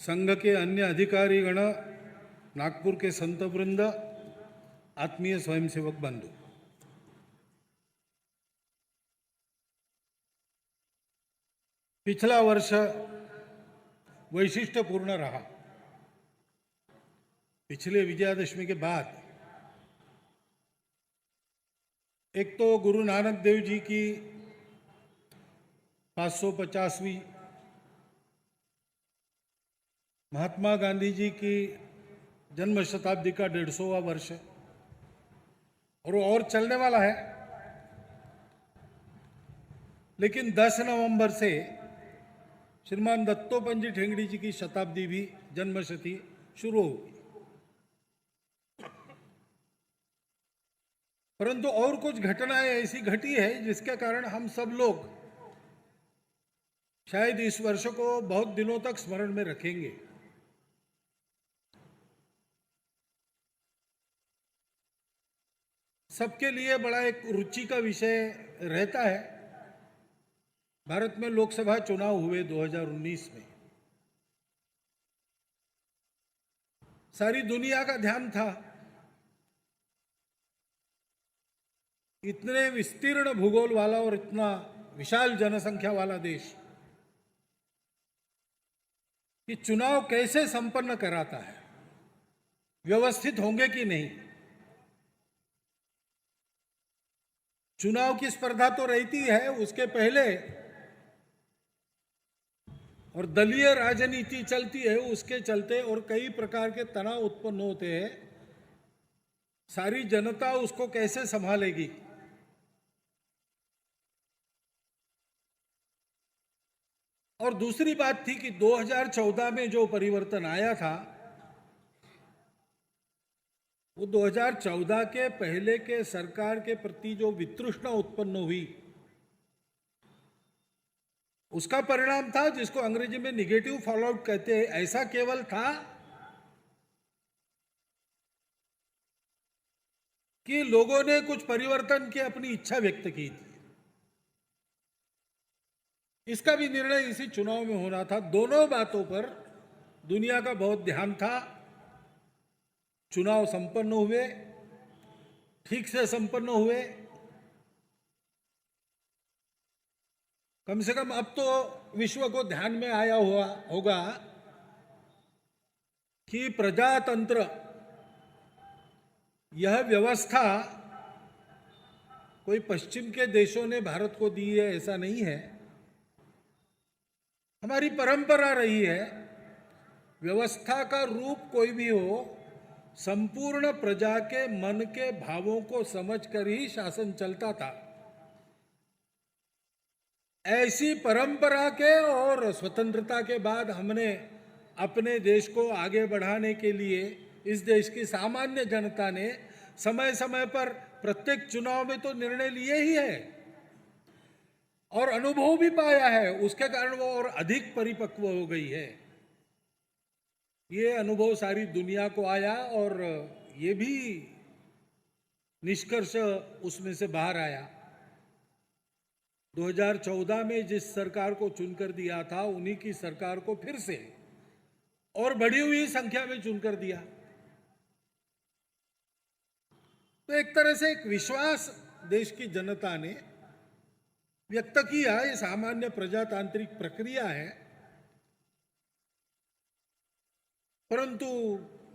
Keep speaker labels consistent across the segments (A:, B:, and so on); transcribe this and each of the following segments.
A: संघ के अन्य अधिकारी गण, नागपुर के संत वृंद, आत्मीय स्वयंसेवक बंधु, पिछला वर्ष वैशिष्ट्यपूर्ण रहा। पिछले विजयादशमी के बाद एक तो गुरु नानक देव जी की 550वीं, महात्मा गांधी जी की जन्म शताब्दी का 150वां वर्ष और चलने वाला है। लेकिन 10 नवंबर से श्रीमान दत्तोपंत जी ठेंगड़ी जी की शताब्दी भी जन्मशती शुरू होगी। परंतु और कुछ घटनाएं ऐसी घटी है जिसके कारण हम सब लोग शायद इस वर्ष को बहुत दिनों तक स्मरण में रखेंगे। सबके लिए बड़ा एक रुचि का विषय रहता है। भारत में लोकसभा चुनाव हुए 2019 में। सारी दुनिया का ध्यान था। इतने विस्तीर्ण भूगोल वाला और इतना विशाल जनसंख्या वाला देश कि चुनाव कैसे संपन्न कराता है, व्यवस्थित होंगे कि नहीं। चुनाव की स्पर्धा तो रहती है उसके पहले, और दलीय राजनीति चलती है उसके चलते, और कई प्रकार के तनाव उत्पन्न होते हैं। सारी जनता उसको कैसे संभालेगी। और दूसरी बात थी कि 2014 में जो परिवर्तन आया था वो 2014 के पहले के सरकार के प्रति जो वितृष्णा उत्पन्न हुई उसका परिणाम था, जिसको अंग्रेजी में निगेटिव फॉलोआउट कहते हैं। ऐसा केवल था कि लोगों ने कुछ परिवर्तन की अपनी इच्छा व्यक्त की थी। इसका भी निर्णय इसी चुनाव में होना था। दोनों बातों पर दुनिया का बहुत ध्यान था। चुनाव संपन्न हुए, ठीक से संपन्न हुए। कम से कम अब तो विश्व को ध्यान में आया हुआ होगा कि प्रजातंत्र, यह व्यवस्था कोई पश्चिम के देशों ने भारत को दी है ऐसा नहीं है। हमारी परंपरा रही है। व्यवस्था का रूप कोई भी हो, संपूर्ण प्रजा के मन के भावों को समझकर ही शासन चलता था। ऐसी परंपरा के और स्वतंत्रता के बाद हमने अपने देश को आगे बढ़ाने के लिए इस देश की सामान्य जनता ने समय समय पर प्रत्येक चुनाव में तो निर्णय लिए ही है और अनुभव भी पाया है। उसके कारण वो और अधिक परिपक्व हो गई है। ये अनुभव सारी दुनिया को आया और ये भी निष्कर्ष उसमें से बाहर आया। 2014 में जिस सरकार को चुनकर दिया था उन्हीं की सरकार को फिर से और बढ़ी हुई संख्या में चुनकर दिया। तो एक तरह से एक विश्वास देश की जनता ने व्यक्त किया। ये सामान्य प्रजातांत्रिक प्रक्रिया है। परंतु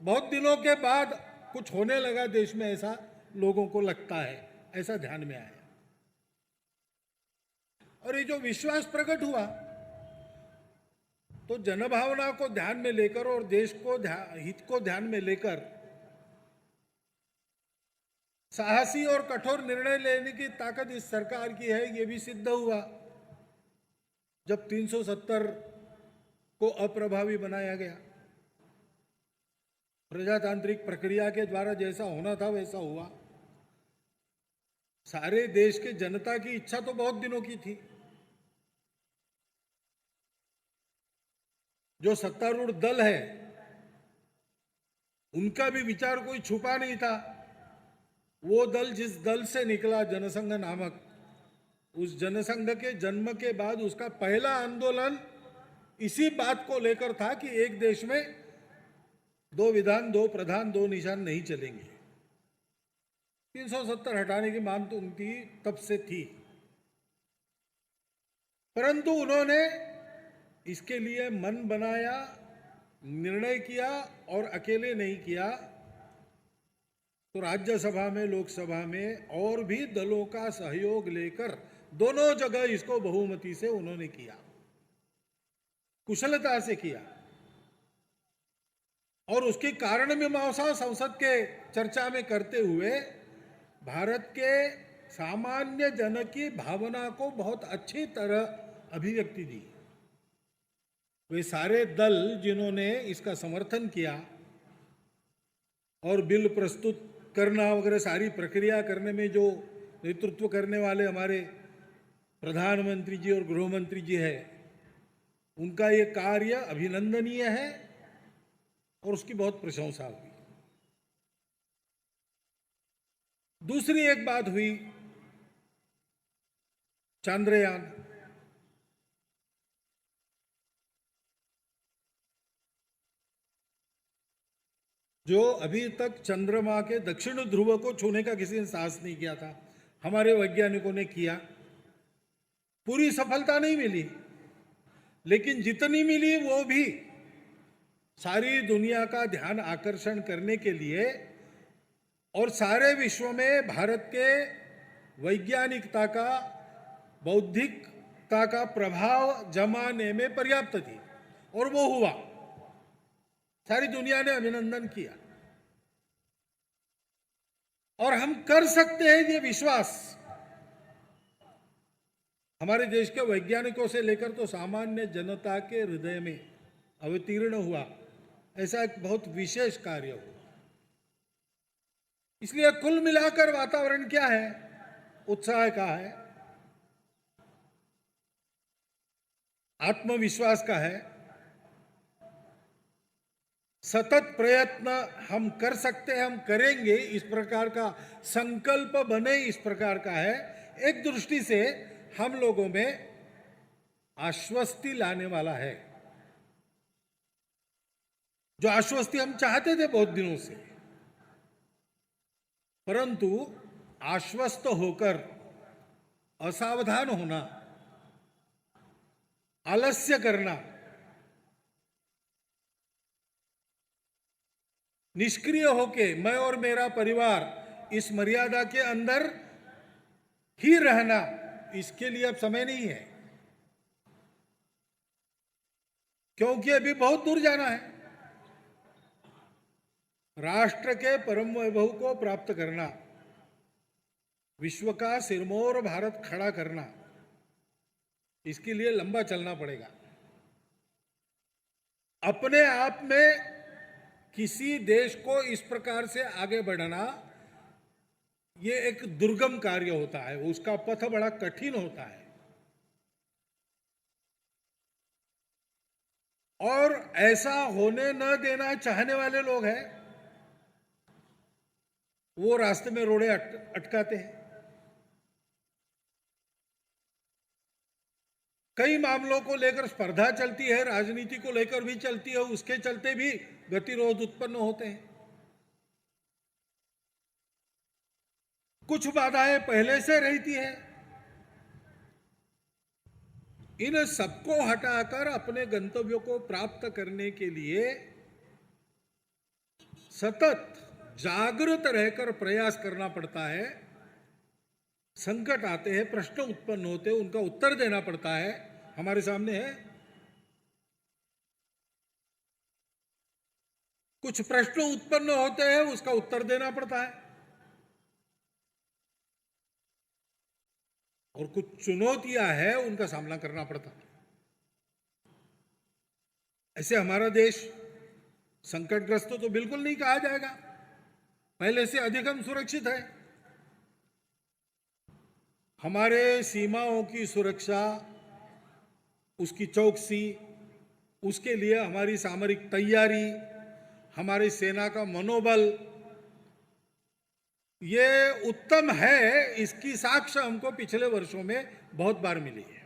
A: बहुत दिनों के बाद कुछ होने लगा देश में, ऐसा लोगों को लगता है, ऐसा ध्यान में आया। और ये जो विश्वास प्रकट हुआ तो जनभावना को ध्यान में लेकर और देश को हित को ध्यान में लेकर साहसी और कठोर निर्णय लेने की ताकत इस सरकार की है। ये भी सिद्ध हुआ जब 370 को अप्रभावी बनाया गया। प्रजातांत्रिक प्रक्रिया के द्वारा जैसा होना था वैसा हुआ। सारे देश के जनता की इच्छा तो बहुत दिनों की थी। जो सत्तारूढ़ दल है उनका भी विचार कोई छुपा नहीं था। वो दल जिस दल से निकला, जनसंघ नामक, उस जनसंघ के जन्म के बाद उसका पहला आंदोलन इसी बात को लेकर था कि एक देश में दो विधान, दो प्रधान, दो निशान नहीं चलेंगे। 370 हटाने की मांग तो उनकी तब से थी, परंतु उन्होंने इसके लिए मन बनाया, निर्णय किया, और अकेले नहीं किया तो राज्यसभा में, लोकसभा में और भी दलों का सहयोग लेकर दोनों जगह इसको बहुमति से उन्होंने किया, कुशलता से किया। और उसकी कारण मीमांसा संसद के चर्चा में करते हुए भारत के सामान्य जन की भावना को बहुत अच्छी तरह अभिव्यक्ति दी। वे सारे दल जिन्होंने इसका समर्थन किया और बिल प्रस्तुत करना वगैरह सारी प्रक्रिया करने में जो नेतृत्व करने वाले हमारे प्रधानमंत्री जी और गृह मंत्री जी है, उनका ये कार्य अभिनंदनीय है और उसकी बहुत प्रशंसा हुई। दूसरी एक बात हुई, चंद्रयान। जो अभी तक चंद्रमा के दक्षिण ध्रुव को छूने का किसी ने साहस नहीं किया था, हमारे वैज्ञानिकों ने किया। पूरी सफलता नहीं मिली, लेकिन जितनी मिली वो भी सारी दुनिया का ध्यान आकर्षण करने के लिए और सारे विश्व में भारत के वैज्ञानिकता का, बौद्धिकता का प्रभाव जमाने में पर्याप्त थी, और वो हुआ। सारी दुनिया ने अभिनंदन किया और हम कर सकते हैं, ये विश्वास हमारे देश के वैज्ञानिकों से लेकर तो सामान्य जनता के हृदय में अवतीर्ण हुआ। ऐसा एक बहुत विशेष कार्य हुआ। इसलिए कुल मिलाकर वातावरण क्या है? उत्साह का है, आत्मविश्वास का है, सतत प्रयत्न हम कर सकते हैं, हम करेंगे, इस प्रकार का संकल्प बने, इस प्रकार का है। एक दृष्टि से हम लोगों में आश्वस्ति लाने वाला है, जो आश्वस्ति हम चाहते थे बहुत दिनों से, परंतु आश्वस्त होकर असावधान होना, आलस्य करना, निष्क्रिय होके मैं और मेरा परिवार इस मर्यादा के अंदर ही रहना, इसके लिए अब समय नहीं है, क्योंकि अभी बहुत दूर जाना है। राष्ट्र के परम वैभव को प्राप्त करना, विश्व का सिरमौर भारत खड़ा करना, इसके लिए लंबा चलना पड़ेगा। अपने आप में किसी देश को इस प्रकार से आगे बढ़ना, ये एक दुर्गम कार्य होता है, उसका पथ बड़ा कठिन होता है। और ऐसा होने न देना चाहने वाले लोग हैं, वो रास्ते में रोड़े अटकाते हैं। कई मामलों को लेकर स्पर्धा चलती है, राजनीति को लेकर भी चलती है, उसके चलते भी गतिरोध उत्पन्न होते हैं। कुछ बाधाएं पहले से रहती है, इन सबको हटाकर अपने गंतव्यों को प्राप्त करने के लिए सतत जागृत रहकर प्रयास करना पड़ता है। संकट आते हैं, प्रश्न उत्पन्न होते हैं, उनका उत्तर देना पड़ता है। हमारे सामने है कुछ प्रश्न उत्पन्न होते हैं, उसका उत्तर देना पड़ता है, और कुछ चुनौतियां हैं, उनका सामना करना पड़ता है। ऐसे हमारा देश संकटग्रस्त तो बिल्कुल नहीं कहा जाएगा, पहले से अधिक हम सुरक्षित है। हमारे सीमाओं की सुरक्षा, उसकी चौकसी, उसके लिए हमारी सामरिक तैयारी, हमारी सेना का मनोबल, ये उत्तम है। इसकी साक्ष्य हमको पिछले वर्षों में बहुत बार मिली है।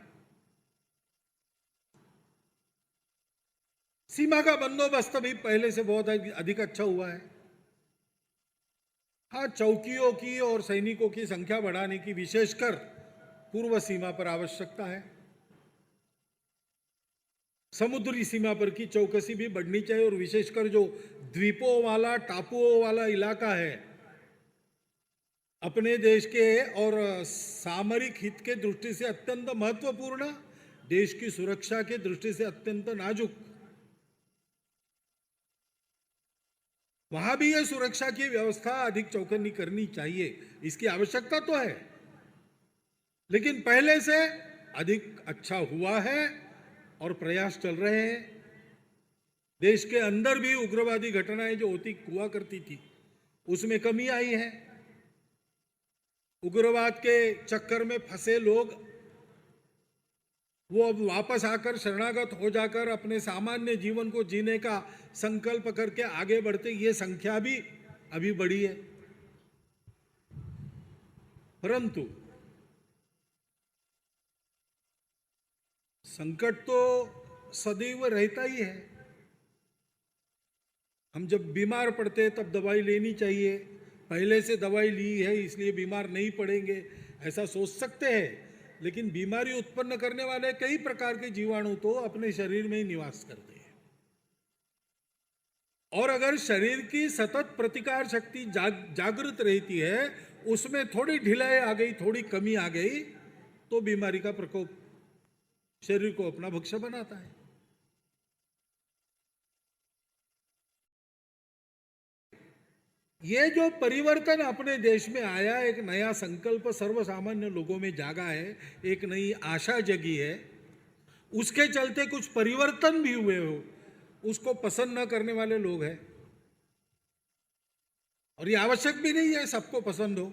A: सीमा का बंदोबस्त भी पहले से बहुत अधिक अच्छा हुआ है। हाँ, चौकियों की और सैनिकों की संख्या बढ़ाने की विशेषकर पूर्व सीमा पर आवश्यकता है। समुद्री सीमा पर की चौकसी भी बढ़नी चाहिए और विशेषकर जो द्वीपों वाला, टापुओं वाला इलाका है, अपने देश के और सामरिक हित के दृष्टि से अत्यंत महत्वपूर्ण, देश की सुरक्षा के दृष्टि से अत्यंत नाजुक, वहां भी यह सुरक्षा की व्यवस्था अधिक चौकन्नी करनी चाहिए। इसकी आवश्यकता तो है, लेकिन पहले से अधिक अच्छा हुआ है और प्रयास चल रहे हैं। देश के अंदर भी उग्रवादी घटनाएं जो होती हुआ करती थी, उसमें कमी आई है। उग्रवाद के चक्कर में फंसे लोग वो अब वापस आकर शरणागत हो जाकर अपने सामान्य जीवन को जीने का संकल्प करके आगे बढ़ते, ये संख्या भी अभी बढ़ी है। परंतु संकट तो सदैव रहता ही है। हम जब बीमार पड़ते तब दवाई लेनी चाहिए, पहले से दवाई ली है इसलिए बीमार नहीं पड़ेंगे, ऐसा सोच सकते हैं। लेकिन बीमारी उत्पन्न करने वाले कई प्रकार के जीवाणु तो अपने शरीर में ही निवास करते हैं, और अगर शरीर की सतत प्रतिकार शक्ति जागृत रहती है, उसमें थोड़ी ढिलाई आ गई, थोड़ी कमी आ गई, तो बीमारी का प्रकोप शरीर को अपना भक्ष्य बनाता है। ये जो परिवर्तन अपने देश में आया, एक नया संकल्प सर्वसामान्य लोगों में जागा है, एक नई आशा जगी है, उसके चलते कुछ परिवर्तन भी हुए हो, उसको पसंद न करने वाले लोग हैं। और ये आवश्यक भी नहीं है सबको पसंद हो।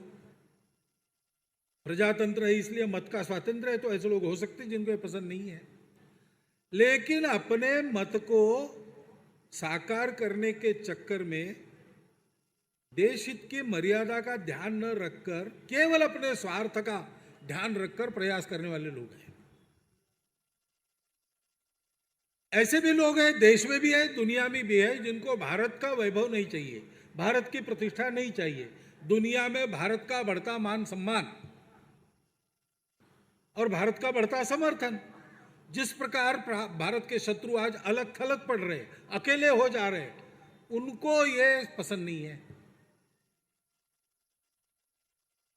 A: प्रजातंत्र है इसलिए मत का स्वातंत्र है, तो ऐसे लोग हो सकते हैं जिनको ये पसंद नहीं है। लेकिन अपने मत को साकार करने के चक्कर में देश हित की मर्यादा का ध्यान न रखकर केवल अपने स्वार्थ का ध्यान रखकर प्रयास करने वाले लोग हैं। ऐसे भी लोग हैं, देश में भी है, दुनिया में भी है, जिनको भारत का वैभव नहीं चाहिए, भारत की प्रतिष्ठा नहीं चाहिए, दुनिया में भारत का बढ़ता मान सम्मान और भारत का बढ़ता समर्थन। जिस प्रकार भारत के शत्रु आज अलग थलग पड़ रहे, अकेले हो जा रहे, उनको ये पसंद नहीं है,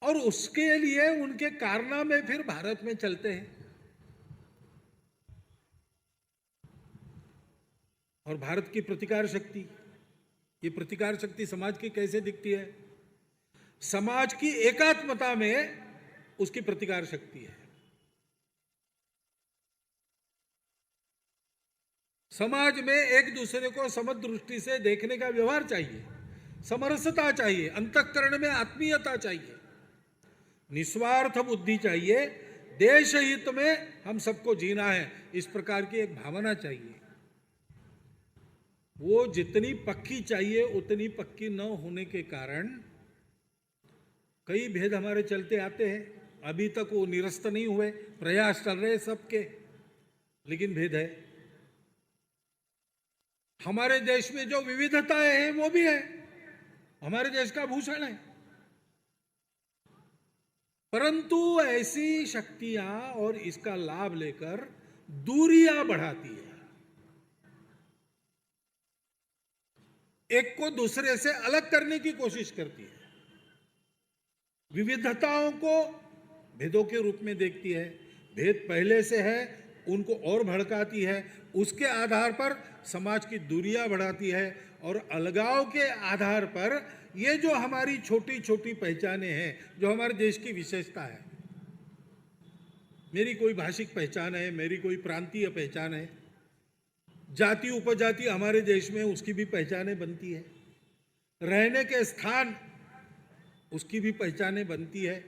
A: और उसके लिए उनके कारनामे फिर भारत में चलते हैं। और भारत की प्रतिकार शक्ति, ये प्रतिकार शक्ति समाज की कैसे दिखती है? समाज की एकात्मता में उसकी प्रतिकार शक्ति है। समाज में एक दूसरे को समदृष्टि से देखने का व्यवहार चाहिए, समरसता चाहिए, अंतःकरण में आत्मीयता चाहिए, निस्वार्थ बुद्धि चाहिए, देश हित में हम सबको जीना है, इस प्रकार की एक भावना चाहिए। वो जितनी पक्की चाहिए उतनी पक्की न होने के कारण कई भेद हमारे चलते आते हैं। अभी तक वो निरस्त नहीं हुए, प्रयास चल रहे सबके, लेकिन भेद है। हमारे देश में जो विविधताएं हैं वो भी है, हमारे देश का भूषण है, परंतु ऐसी शक्तियां और इसका लाभ लेकर दूरियां बढ़ाती है, एक को दूसरे से अलग करने की कोशिश करती है, विविधताओं को भेदों के रूप में देखती है, भेद पहले से है उनको और भड़काती है, उसके आधार पर समाज की दूरियां बढ़ाती है, और अलगाव के आधार पर ये जो हमारी छोटी छोटी पहचानें हैं, जो हमारे देश की विशेषता है, मेरी कोई भाषिक पहचान है, मेरी कोई प्रांतीय पहचान है, जाति उपजाति हमारे देश में उसकी भी पहचानें बनती है, रहने के स्थान उसकी भी पहचानें बनती है।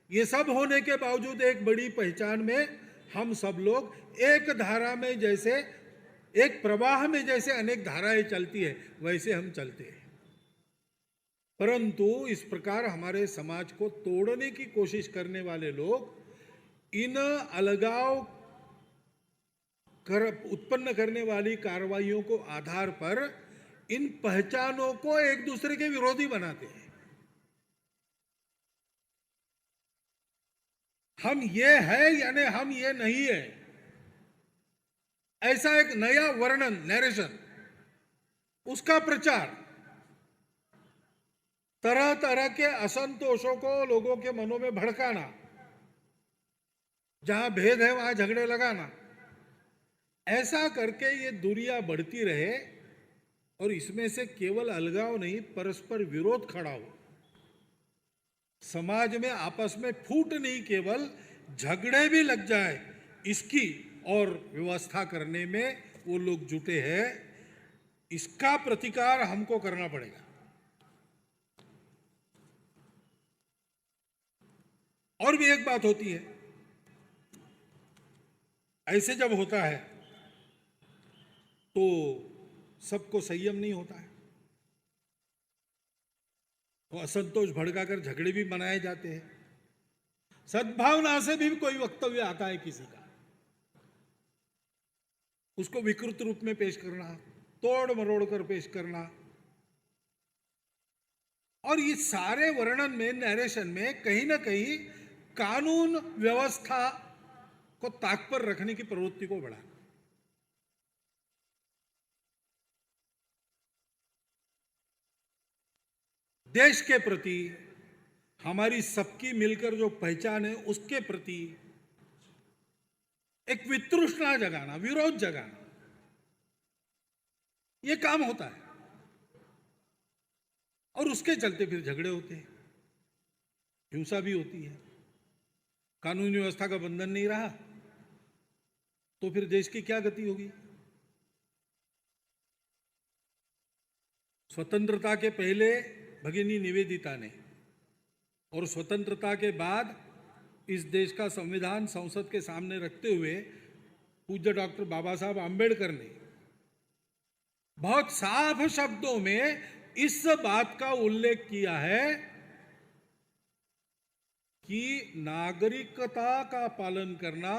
A: ये सब होने के बावजूद एक बड़ी पहचान में हम सब लोग एक धारा में, जैसे एक प्रवाह में जैसे अनेक धाराएं चलती है, वैसे हम चलते हैं। परंतु इस प्रकार हमारे समाज को तोड़ने की कोशिश करने वाले लोग इन अलगाव उत्पन्न करने वाली कार्रवाइयों को आधार पर इन पहचानों को एक दूसरे के विरोधी बनाते हैं। हम ये है यानी हम ये नहीं है, ऐसा एक नया वर्णन, नरेशन, उसका प्रचार, तरह तरह के असंतोषों को लोगों के मनों में भड़काना, जहां भेद है वहां झगड़े लगाना, ऐसा करके ये दूरियां बढ़ती रहे और इसमें से केवल अलगाव नहीं, परस्पर विरोध खड़ा हो, समाज में आपस में फूट नहीं, केवल झगड़े भी लग जाए, इसकी और व्यवस्था करने में वो लोग जुटे हैं। इसका प्रतिकार हमको करना पड़ेगा। और भी एक बात होती है, ऐसे जब होता है तो सबको संयम नहीं होता है, तो असंतोष भड़काकर झगड़े भी बनाए जाते हैं। सद्भावना से भी कोई वक्तव्य आता है किसी का, उसको विकृत रूप में पेश करना, तोड़ मरोड़ कर पेश करना, और ये सारे वर्णन में, नरेशन में कहीं ना कहीं कानून व्यवस्था को ताक पर रखने की प्रवृत्ति को बढ़ाना। देश के प्रति हमारी सबकी मिलकर जो पहचान है, उसके प्रति एक वितृष्णा जगाना, विरोध जगाना, ये काम होता है। और उसके चलते फिर झगड़े होते हैं, हिंसा भी होती है। कानूनी व्यवस्था का बंधन नहीं रहा तो फिर देश की क्या गति होगी? स्वतंत्रता के पहले भगिनी निवेदिता ने और स्वतंत्रता के बाद इस देश का संविधान संसद के सामने रखते हुए पूज्य डॉक्टर बाबा साहब आंबेडकर ने बहुत साफ शब्दों में इस बात का उल्लेख किया है कि नागरिकता का पालन करना,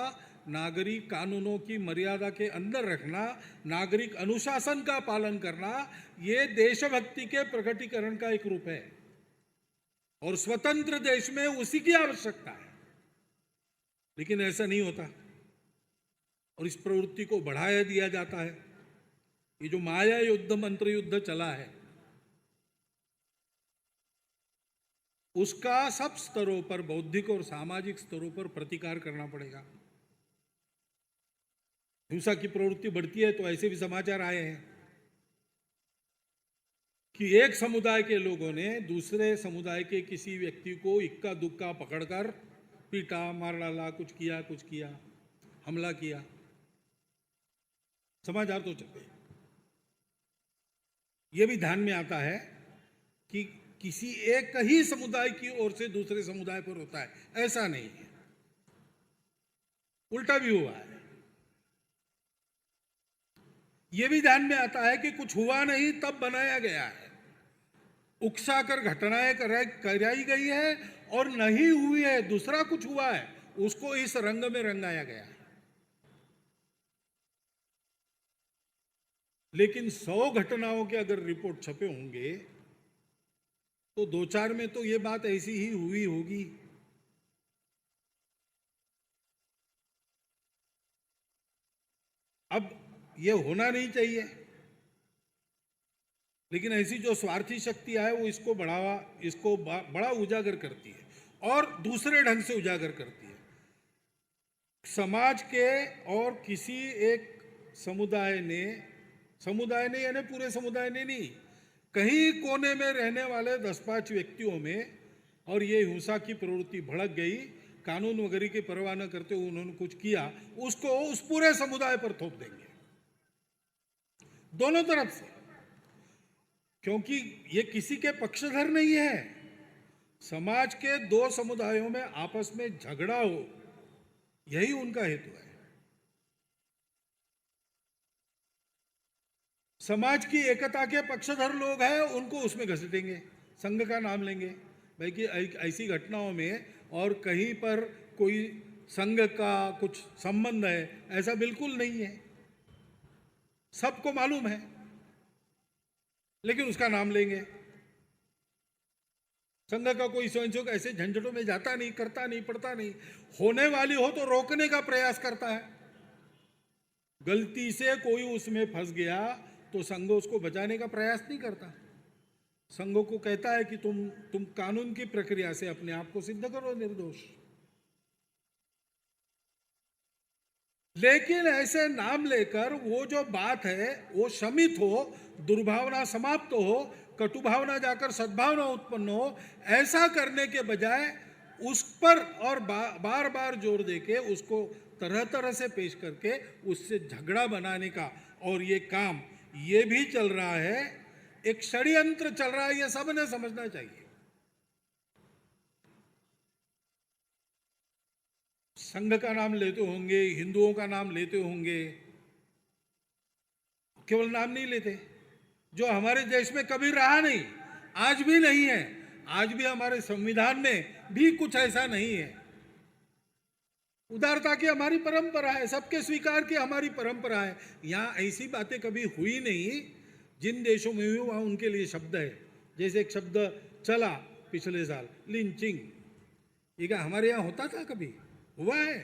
A: नागरिक कानूनों की मर्यादा के अंदर रखना, नागरिक अनुशासन का पालन करना, ये देशभक्ति के प्रकटीकरण का एक रूप है और स्वतंत्र देश में उसी की आवश्यकता है। लेकिन ऐसा नहीं होता और इस प्रवृत्ति को बढ़ाया दिया जाता है। ये जो माया युद्ध, मंत्र युद्ध चला है, उसका सब स्तरों पर, बौद्धिक और सामाजिक स्तरों पर प्रतिकार करना पड़ेगा। हिंसा की प्रवृत्ति बढ़ती है तो ऐसे भी समाचार आए हैं कि एक समुदाय के लोगों ने दूसरे समुदाय के किसी व्यक्ति को इक्का दुक्का पकड़कर पीटा, मार डाला, कुछ किया, हमला किया। समाचार तो चलते हैं। यह भी ध्यान में आता है कि किसी एक ही समुदाय की ओर से दूसरे समुदाय पर होता है, ऐसा नहीं है, उल्टा भी हुआ है। यह भी ध्यान में आता है कि कुछ हुआ नहीं तब बनाया गया है, उकसाकर घटनाएं कराई गई है, और नहीं हुई है, दूसरा कुछ हुआ है, उसको इस रंग में रंगाया गया है। लेकिन 100 घटनाओं के अगर रिपोर्ट छपे होंगे तो 2-4 में तो ये बात ऐसी ही हुई होगी। अब ये होना नहीं चाहिए, लेकिन ऐसी जो स्वार्थी शक्तियां है वो इसको बड़ा उजागर करती है और दूसरे ढंग से उजागर करती है। समाज के और किसी एक समुदाय ने यानी पूरे समुदाय ने नहीं, कहीं कोने में रहने वाले 10-5 व्यक्तियों में, और ये हिंसा की प्रवृत्ति भड़क गई, कानून वगैरह की परवाह न करते हुए उन्होंने कुछ किया, उसको उस पूरे समुदाय पर थोप देंगे, दोनों तरफ से, क्योंकि ये किसी के पक्षधर नहीं है। समाज के 2 समुदायों में आपस में झगड़ा हो, यही उनका हेतु है। समाज की एकता के पक्षधर लोग हैं, उनको उसमें घसीटेंगे, संघ का नाम लेंगे भाई कि ऐसी घटनाओं में और कहीं पर कोई संघ का कुछ संबंध है, ऐसा बिल्कुल नहीं है। सबको मालूम है, लेकिन उसका नाम लेंगे। संघ का कोई स्वयंसेवक ऐसे झंझटों में जाता नहीं, करता नहीं, पड़ता नहीं। होने वाली हो तो रोकने का प्रयास करता है। गलती से कोई उसमें फंस गया तो संघ उसको बचाने का प्रयास नहीं करता। संघ को कहता है कि तुम कानून की प्रक्रिया से अपने आप को सिद्ध करो निर्दोष। लेकिन ऐसे नाम लेकर वो जो बात है वो शमित हो, दुर्भावना समाप्त हो, कटुभावना जाकर सद्भावना उत्पन्न हो, ऐसा करने के बजाय उस पर और बार बार जोर देके उसको तरह तरह से पेश करके उससे झगड़ा बनाने का और ये काम ये भी चल रहा है, एक षड्यंत्र चल रहा है, ये सबने समझना चाहिए। संघ का नाम लेते होंगे, हिंदुओं का नाम लेते होंगे, केवल नाम नहीं लेते। जो हमारे देश में कभी रहा नहीं, आज भी नहीं है, आज भी हमारे संविधान में भी कुछ ऐसा नहीं है। उदारता की हमारी परंपरा है, सबके स्वीकार की हमारी परंपरा है। यहां ऐसी बातें कभी हुई नहीं। जिन देशों में हुई वहां उनके लिए शब्द है। जैसे एक शब्द चला पिछले साल, लिंचिंग, ये क्या हमारे यहां होता था? कभी हुआ है?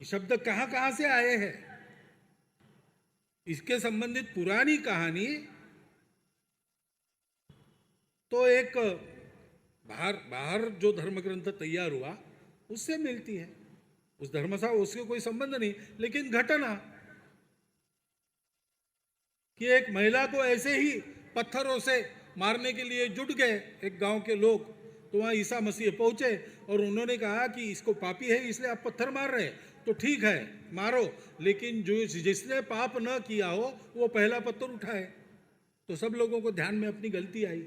A: ये शब्द कहां कहां से आए हैं? इसके संबंधित पुरानी कहानी तो एक बाहर जो धर्म ग्रंथ तैयार हुआ उससे मिलती है। उस धर्म से उसके कोई संबंध नहीं। लेकिन घटना कि एक महिला को ऐसे ही पत्थरों से मारने के लिए जुट गए एक गांव के लोग, तो वहां ईसा मसीह पहुंचे और उन्होंने कहा कि इसको पापी है इसलिए आप पत्थर मार रहे, तो ठीक है मारो, लेकिन जो जिसने पाप न किया हो वो पहला पत्थर उठाए। तो सब लोगों को ध्यान में अपनी गलती आई।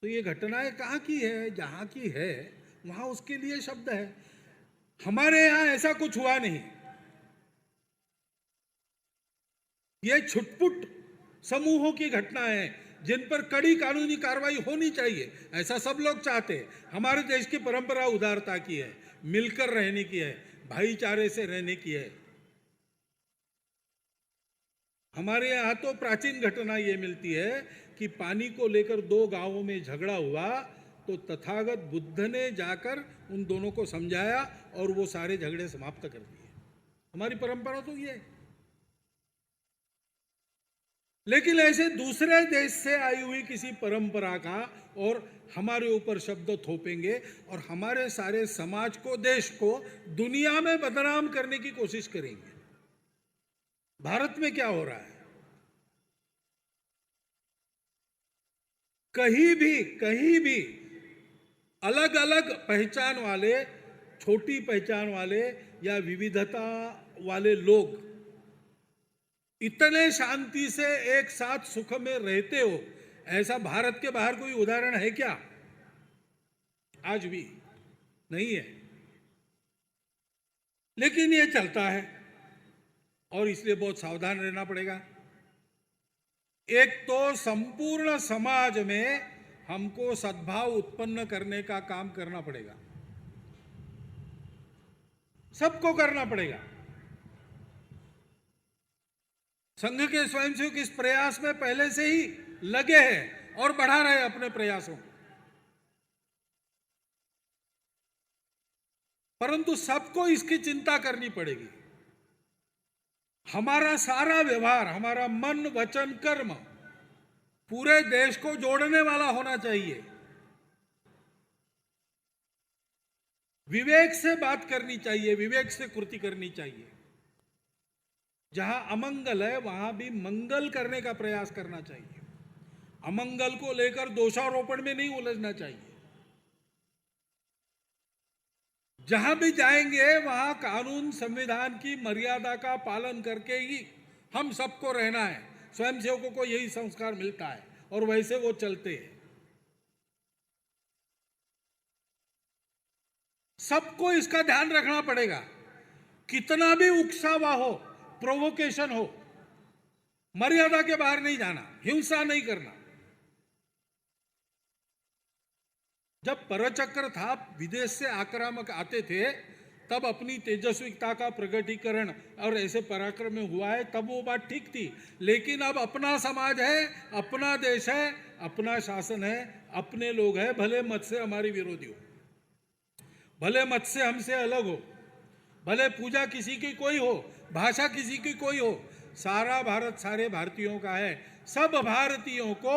A: तो ये घटनाएं कहाँ की है? जहां की है वहां उसके लिए शब्द है। हमारे यहां ऐसा कुछ हुआ नहीं। ये छुटपुट समूहों की घटना है जिन पर कड़ी कानूनी कार्रवाई होनी चाहिए, ऐसा सब लोग चाहते हैं। हमारे देश की परंपरा उदारता की है, मिलकर रहने की है, भाईचारे से रहने की है। हमारे यहां तो प्राचीन घटना ये मिलती है कि पानी को लेकर दो गांवों में झगड़ा हुआ तो तथागत बुद्ध ने जाकर उन दोनों को समझाया और वो सारे झगड़े समाप्त कर दिए। हमारी परंपरा तो ये है। लेकिन ऐसे दूसरे देश से आई हुई किसी परंपरा का और हमारे ऊपर शब्द थोपेंगे और हमारे सारे समाज को, देश को दुनिया में बदनाम करने की कोशिश करेंगे। भारत में क्या हो रहा है? कहीं भी अलग अलग पहचान वाले, छोटी पहचान वाले या विविधता वाले लोग इतने शांति से एक साथ सुख में रहते हो, ऐसा भारत के बाहर कोई उदाहरण है क्या? आज भी नहीं है। लेकिन ये चलता है और इसलिए बहुत सावधान रहना पड़ेगा। एक तो संपूर्ण समाज में हमको सद्भाव उत्पन्न करने का काम करना पड़ेगा, सबको करना पड़ेगा। संघ के स्वयंसेवक इस प्रयास में पहले से ही लगे हैं और बढ़ा रहे अपने प्रयासों, परंतु सबको इसकी चिंता करनी पड़ेगी। हमारा सारा व्यवहार, हमारा मन, वचन, कर्म पूरे देश को जोड़ने वाला होना चाहिए। विवेक से बात करनी चाहिए, विवेक से कृति करनी चाहिए। जहां अमंगल है वहां भी मंगल करने का प्रयास करना चाहिए। अमंगल को लेकर दोषारोपण में नहीं उलझना चाहिए। जहां भी जाएंगे वहां कानून, संविधान की मर्यादा का पालन करके ही हम सबको रहना है। स्वयंसेवकों को यही संस्कार मिलता है और वैसे वो चलते हैं। सबको इसका ध्यान रखना पड़ेगा। कितना भी उकसावा हो, प्रोवोकेशन हो, मर्यादा के बाहर नहीं जाना, हिंसा नहीं करना। जब परचक्र था, विदेश से आक्रामक आते थे तब अपनी तेजस्विता का प्रकटीकरण और ऐसे पराक्रम में हुआ है, तब वो बात ठीक थी। लेकिन अब अपना समाज है, अपना देश है, अपना शासन है, अपने लोग हैं, भले मत से हमारी विरोधी हो, भले मत से हमसे अलग हो, भले पूजा किसी की कोई हो, भाषा किसी की कोई हो, सारा भारत सारे भारतीयों का है। सब भारतीयों को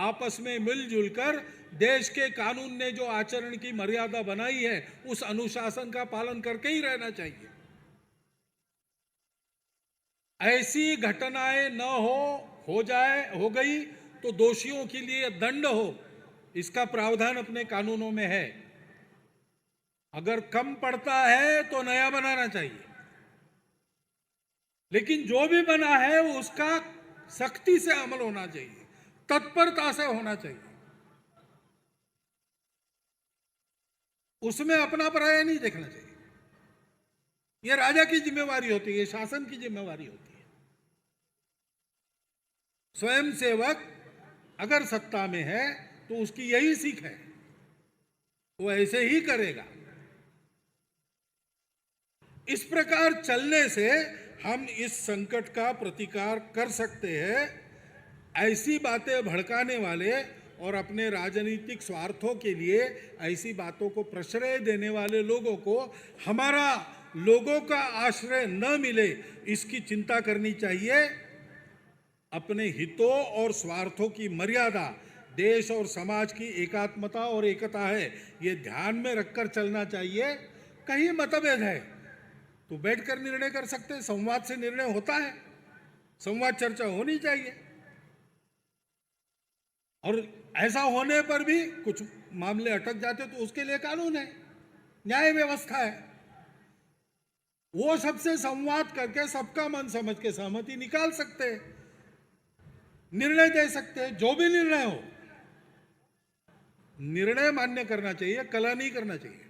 A: आपस में मिलजुल कर देश के कानून ने जो आचरण की मर्यादा बनाई है उस अनुशासन का पालन करके ही रहना चाहिए। ऐसी घटनाएं न हो गई तो दोषियों के लिए दंड हो, इसका प्रावधान अपने कानूनों में है। अगर कम पड़ता है तो नया बनाना चाहिए, लेकिन जो भी बना है उसका सख्ती से अमल होना चाहिए, तत्परता से होना चाहिए। उसमें अपना पराया नहीं देखना चाहिए। यह राजा की जिम्मेवारी होती है, शासन की जिम्मेवारी होती है। स्वयं सेवक अगर सत्ता में है तो उसकी यही सीख है, वो ऐसे ही करेगा। इस प्रकार चलने से हम इस संकट का प्रतिकार कर सकते हैं। ऐसी बातें भड़काने वाले और अपने राजनीतिक स्वार्थों के लिए ऐसी बातों को प्रश्रय देने वाले लोगों को हमारा लोगों का आश्रय न मिले, इसकी चिंता करनी चाहिए। अपने हितों और स्वार्थों की मर्यादा देश और समाज की एकात्मता और एकता है, ये ध्यान में रखकर चलना चाहिए। कहीं मतभेद है तो बैठकर निर्णय कर सकते हैं, संवाद से निर्णय होता है, संवाद चर्चा होनी चाहिए। और ऐसा होने पर भी कुछ मामले अटक जाते तो उसके लिए कानून है, न्याय व्यवस्था है। वो सबसे संवाद करके सबका मन समझ के सहमति निकाल सकते हैं, निर्णय दे सकते हैं। जो भी निर्णय हो, निर्णय मान्य करना चाहिए, कला नहीं करना चाहिए।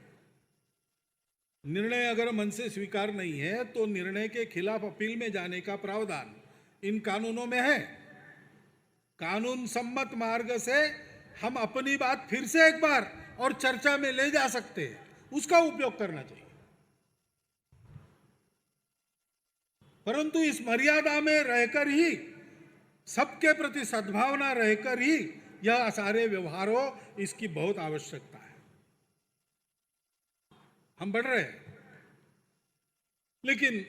A: निर्णय अगर मन से स्वीकार नहीं है तो निर्णय के खिलाफ अपील में जाने का प्रावधान इन कानूनों में है। कानून सम्मत मार्ग से हम अपनी बात फिर से एक बार और चर्चा में ले जा सकते हैं, उसका उपयोग करना चाहिए। परंतु इस मर्यादा में रहकर ही, सबके प्रति सद्भावना रहकर ही यह सारे व्यवहार हो, इसकी बहुत आवश्यकता है। हम बढ़ रहे हैं, लेकिन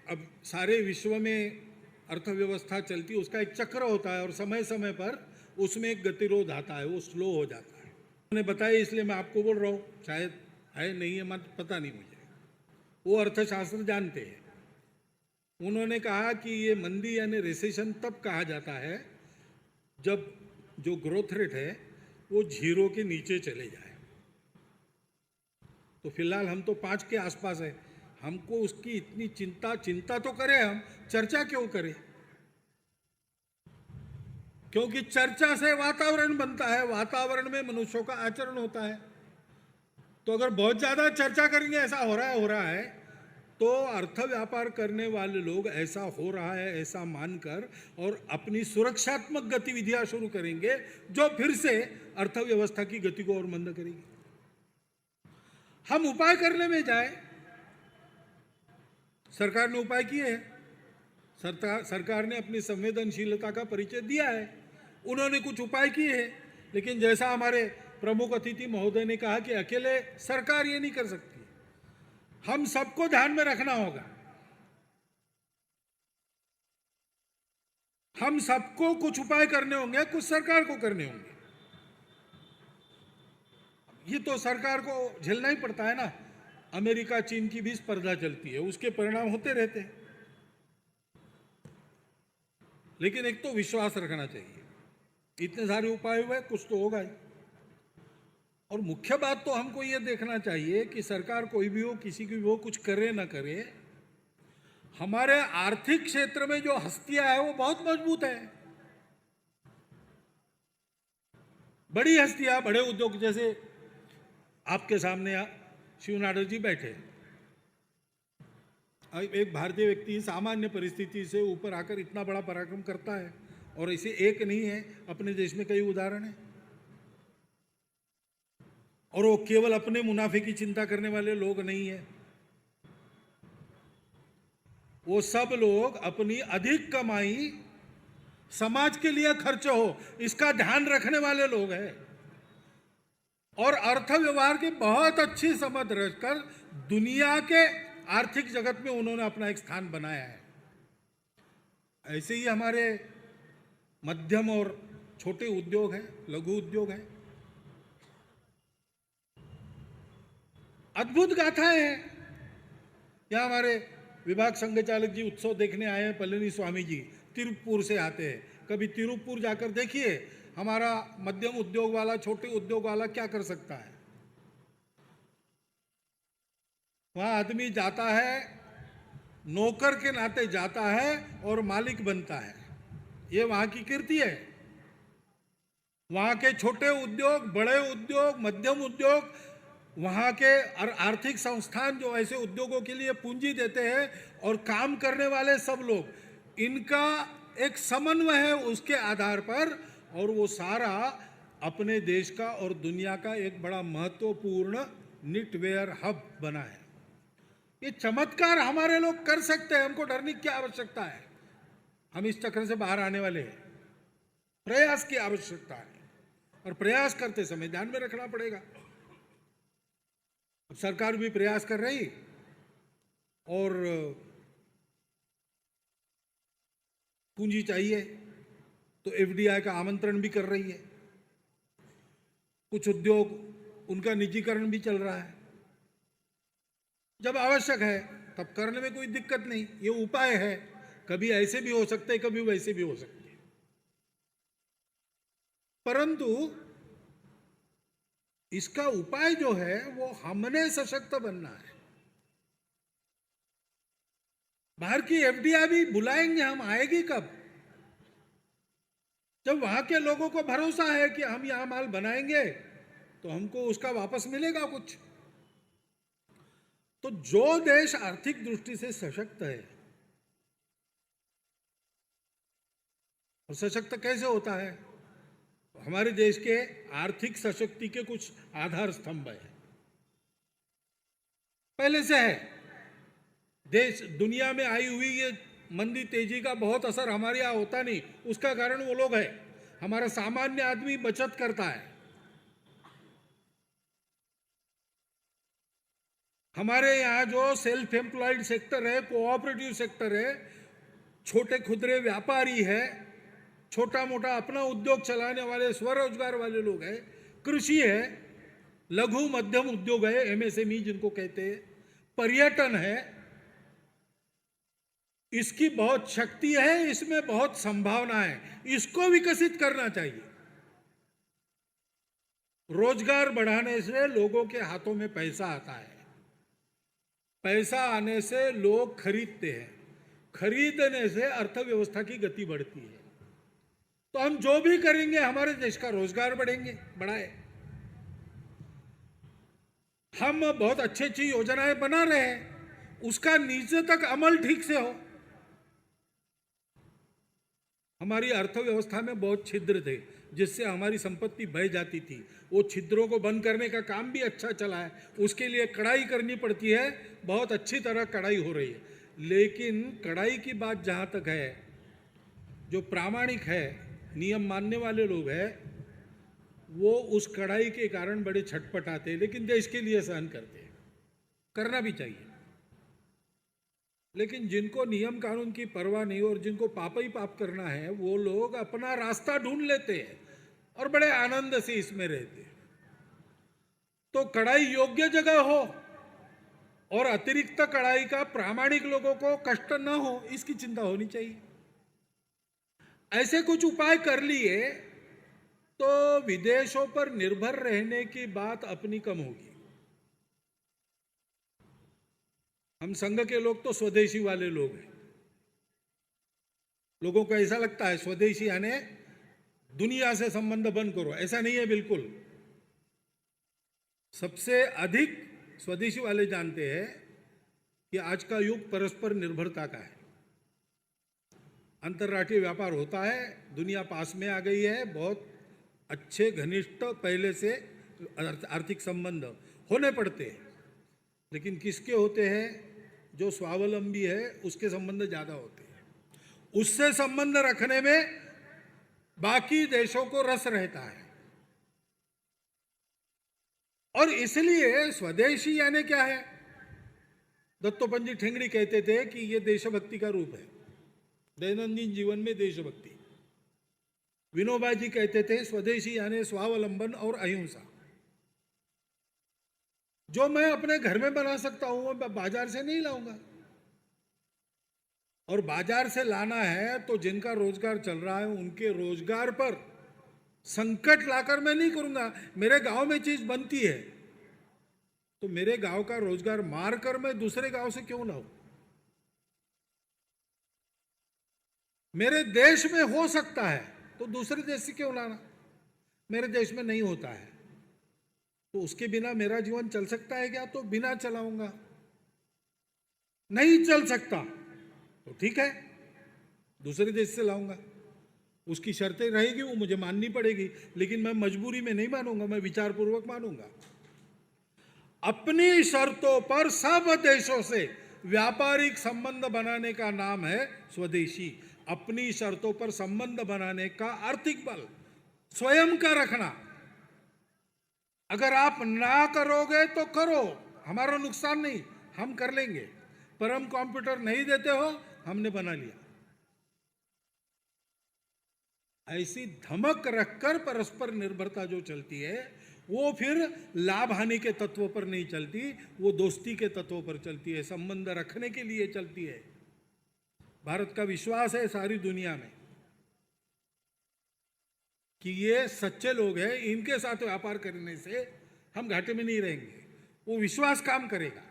A: अब सारे विश्व में अर्थव्यवस्था चलती है, उसका एक चक्र होता है और समय समय पर उसमें एक गतिरोध आता है, वो स्लो हो जाता है। मैंने बताया इसलिए मैं आपको बोल रहा हूँ, शायद है नहीं है मत पता नहीं मुझे, वो अर्थशास्त्र जानते हैं। उन्होंने कहा कि ये मंदी यानी रिसेशन तब कहा जाता है जब जो ग्रोथ रेट है वो 0 के नीचे चले जाए। तो फिलहाल हम तो 5 के आसपास है, हमको उसकी इतनी चिंता तो करें, हम चर्चा क्यों करें? क्योंकि चर्चा से वातावरण बनता है, वातावरण में मनुष्यों का आचरण होता है। तो अगर बहुत ज्यादा चर्चा करेंगे ऐसा हो रहा है तो अर्थ व्यापार करने वाले लोग ऐसा हो रहा है ऐसा मानकर और अपनी सुरक्षात्मक गतिविधियां शुरू करेंगे, जो फिर से अर्थव्यवस्था की गति को और मंद करेगी। हम उपाय करने में जाए, सरकार ने उपाय किए हैं, सरकार ने अपनी संवेदनशीलता का परिचय दिया है, उन्होंने कुछ उपाय किए हैं। लेकिन जैसा हमारे प्रमुख अतिथि महोदय ने कहा कि अकेले सरकार ये नहीं कर सकती, हम सबको ध्यान में रखना होगा। हम सबको कुछ उपाय करने होंगे, कुछ सरकार को करने होंगे। ये तो सरकार को झेलना ही पड़ता है ना। अमेरिका चीन की भी स्पर्धा चलती है, उसके परिणाम होते रहते हैं। लेकिन एक तो विश्वास रखना चाहिए, इतने सारे उपाय हुए, कुछ तो होगा ही। और मुख्य बात तो हमको ये देखना चाहिए कि सरकार कोई भी हो, किसी की भी हो, कुछ करे ना करे, हमारे आर्थिक क्षेत्र में जो हस्तियां है वो बहुत मजबूत है। बड़ी हस्तियां, बड़े उद्योग, जैसे आपके सामने शिव नाडर जी बैठे, एक भारतीय व्यक्ति सामान्य परिस्थिति से ऊपर आकर इतना बड़ा पराक्रम करता है, और ऐसे एक नहीं है, अपने देश में कई उदाहरण है। और वो केवल अपने मुनाफे की चिंता करने वाले लोग नहीं है, वो सब लोग अपनी अधिक कमाई समाज के लिए खर्च हो इसका ध्यान रखने वाले लोग हैं, और अर्थ व्यवहार की बहुत अच्छी समझ रखकर दुनिया के आर्थिक जगत में उन्होंने अपना एक स्थान बनाया है। ऐसे ही हमारे मध्यम और छोटे उद्योग है, लघु उद्योग है, अद्भुत गाथाएं हैं। यहाँ हमारे विभाग संघचालक जी उत्सव देखने आए हैं, पलनी स्वामी जी तिरुपुर से आते हैं। कभी तिरुपुर जाकर देखिए हमारा मध्यम उद्योग वाला, छोटे उद्योग वाला क्या कर सकता है। वहां आदमी जाता है, नौकर के नाते जाता है और मालिक बनता है। ये वहां की कीर्ति है। वहां के छोटे उद्योग, बड़े उद्योग, मध्यम उद्योग, वहां के आर्थिक संस्थान जो ऐसे उद्योगों के लिए पूंजी देते हैं और काम करने वाले सब लोग, इनका एक समन्वय है उसके आधार पर, और वो सारा अपने देश का और दुनिया का एक बड़ा महत्वपूर्ण निटवेयर हब बना है। ये चमत्कार हमारे लोग कर सकते हैं, हमको डरने की क्या आवश्यकता है। हम इस चक्र से बाहर आने वाले हैं। प्रयास की आवश्यकता है, और प्रयास करते समय ध्यान में रखना पड़ेगा। सरकार भी प्रयास कर रही और पूंजी चाहिए तो एफडीआई का आमंत्रण भी कर रही है। कुछ उद्योग उनका निजीकरण भी चल रहा है। जब आवश्यक है तब करने में कोई दिक्कत नहीं, ये उपाय है। कभी ऐसे भी हो सकते हैं, कभी वैसे भी हो सकते हैं, परंतु इसका उपाय जो है वो हमने सशक्त बनना है। बाहर की एफडीआई भी बुलाएंगे हम, आएगी कब? जब वहां के लोगों को भरोसा है कि हम यहां माल बनाएंगे तो हमको उसका वापस मिलेगा कुछ। तो जो देश आर्थिक दृष्टि से सशक्त है, और सशक्त कैसे होता है? हमारे देश के आर्थिक सशक्ति के कुछ आधार स्तंभ है, पहले से है। देश दुनिया में आई हुई ये मंदी तेजी का बहुत असर हमारे यहाँ होता नहीं, उसका कारण वो लोग है। हमारा सामान्य आदमी बचत करता है। हमारे यहाँ जो सेल्फ एम्प्लॉयड सेक्टर है, कोऑपरेटिव सेक्टर है, छोटे खुदरे व्यापारी है, छोटा मोटा अपना उद्योग चलाने वाले स्वरोजगार वाले लोग हैं, कृषि है, लघु मध्यम उद्योग है, एमएसएमई जिनको कहते हैं, पर्यटन है, इसकी बहुत शक्ति है, इसमें बहुत संभावना है, इसको विकसित करना चाहिए। रोजगार बढ़ाने से लोगों के हाथों में पैसा आता है, पैसा आने से लोग खरीदते हैं, खरीदने से अर्थव्यवस्था की गति बढ़ती है। तो हम जो भी करेंगे हमारे देश का रोजगार बढ़ाए। हम बहुत अच्छी अच्छी योजनाएं बना रहे हैं, उसका नीचे तक अमल ठीक से हो। हमारी अर्थव्यवस्था में बहुत छिद्र थे जिससे हमारी संपत्ति बह जाती थी। वो छिद्रों को बंद करने का काम भी अच्छा चला है, उसके लिए कड़ाई करनी पड़ती है, बहुत अच्छी तरह कड़ाई हो रही है। लेकिन कड़ाई की बात जहां तक है, जो प्रामाणिक है, नियम मानने वाले लोग हैं, वो उस कड़ाई के कारण बड़े छटपटाते हैं, लेकिन देश के लिए सहन करते हैं, करना भी चाहिए। लेकिन जिनको नियम कानून की परवाह नहीं और जिनको पाप ही पाप करना है, वो लोग अपना रास्ता ढूंढ लेते हैं और बड़े आनंद से इसमें रहते हैं। तो कड़ाई योग्य जगह हो और अतिरिक्त कड़ाई का प्रामाणिक लोगों को कष्ट न हो, इसकी चिंता होनी चाहिए। ऐसे कुछ उपाय कर लिए तो विदेशों पर निर्भर रहने की बात अपनी कम होगी। हम संघ के लोग तो स्वदेशी वाले लोग हैं। लोगों को ऐसा लगता है स्वदेशी यानी दुनिया से संबंध बंद करो, ऐसा नहीं है बिल्कुल। सबसे अधिक स्वदेशी वाले जानते हैं कि आज का युग परस्पर निर्भरता का है। अंतर्राष्ट्रीय व्यापार होता है, दुनिया पास में आ गई है, बहुत अच्छे घनिष्ठ पहले से आर्थिक संबंध होने पड़ते हैं। लेकिन किसके होते हैं? जो स्वावलंबी है उसके संबंध ज्यादा होते हैं, उससे संबंध रखने में बाकी देशों को रस रहता है। और इसलिए स्वदेशी यानी क्या है? दत्तोपंत जी ठेंगड़ी कहते थे कि यह देशभक्ति का रूप है, दैनंदिन जीवन में देशभक्ति। विनोबा जी कहते थे स्वदेशी यानी स्वावलंबन और अहिंसा। जो मैं अपने घर में बना सकता हूं मैं बाजार से नहीं लाऊंगा, और बाजार से लाना है तो जिनका रोजगार चल रहा है उनके रोजगार पर संकट लाकर मैं नहीं करूंगा। मेरे गांव में चीज बनती है तो मेरे गांव का रोजगार मारकर मैं दूसरे गांव से क्यों लाऊं? मेरे देश में हो सकता है तो दूसरे देश से क्यों लाना? मेरे देश में नहीं होता है तो उसके बिना मेरा जीवन चल सकता है क्या? तो बिना चलाऊंगा। नहीं चल सकता तो ठीक है, दूसरे देश से लाऊंगा। उसकी शर्तें रहेगी, वो मुझे माननी पड़ेगी, लेकिन मैं मजबूरी में नहीं मानूंगा, मैं विचारपूर्वक मानूंगा। अपनी शर्तों पर सब देशों से व्यापारिक संबंध बनाने का नाम है स्वदेशी। अपनी शर्तों पर संबंध बनाने का आर्थिक बल स्वयं का रखना। अगर आप ना करोगे तो करो, हमारा नुकसान नहीं, हम कर लेंगे, पर हम कंप्यूटर नहीं देते हो, हमने बना लिया। ऐसी धमक रखकर परस्पर निर्भरता जो चलती है वो फिर लाभ हानि के तत्वों पर नहीं चलती, वो दोस्ती के तत्वों पर चलती है, संबंध रखने के लिए चलती है। भारत का विश्वास है सारी दुनिया में कि ये सच्चे लोग हैं, इनके साथ व्यापार करने से हम घाटे में नहीं रहेंगे। वो विश्वास काम करेगा,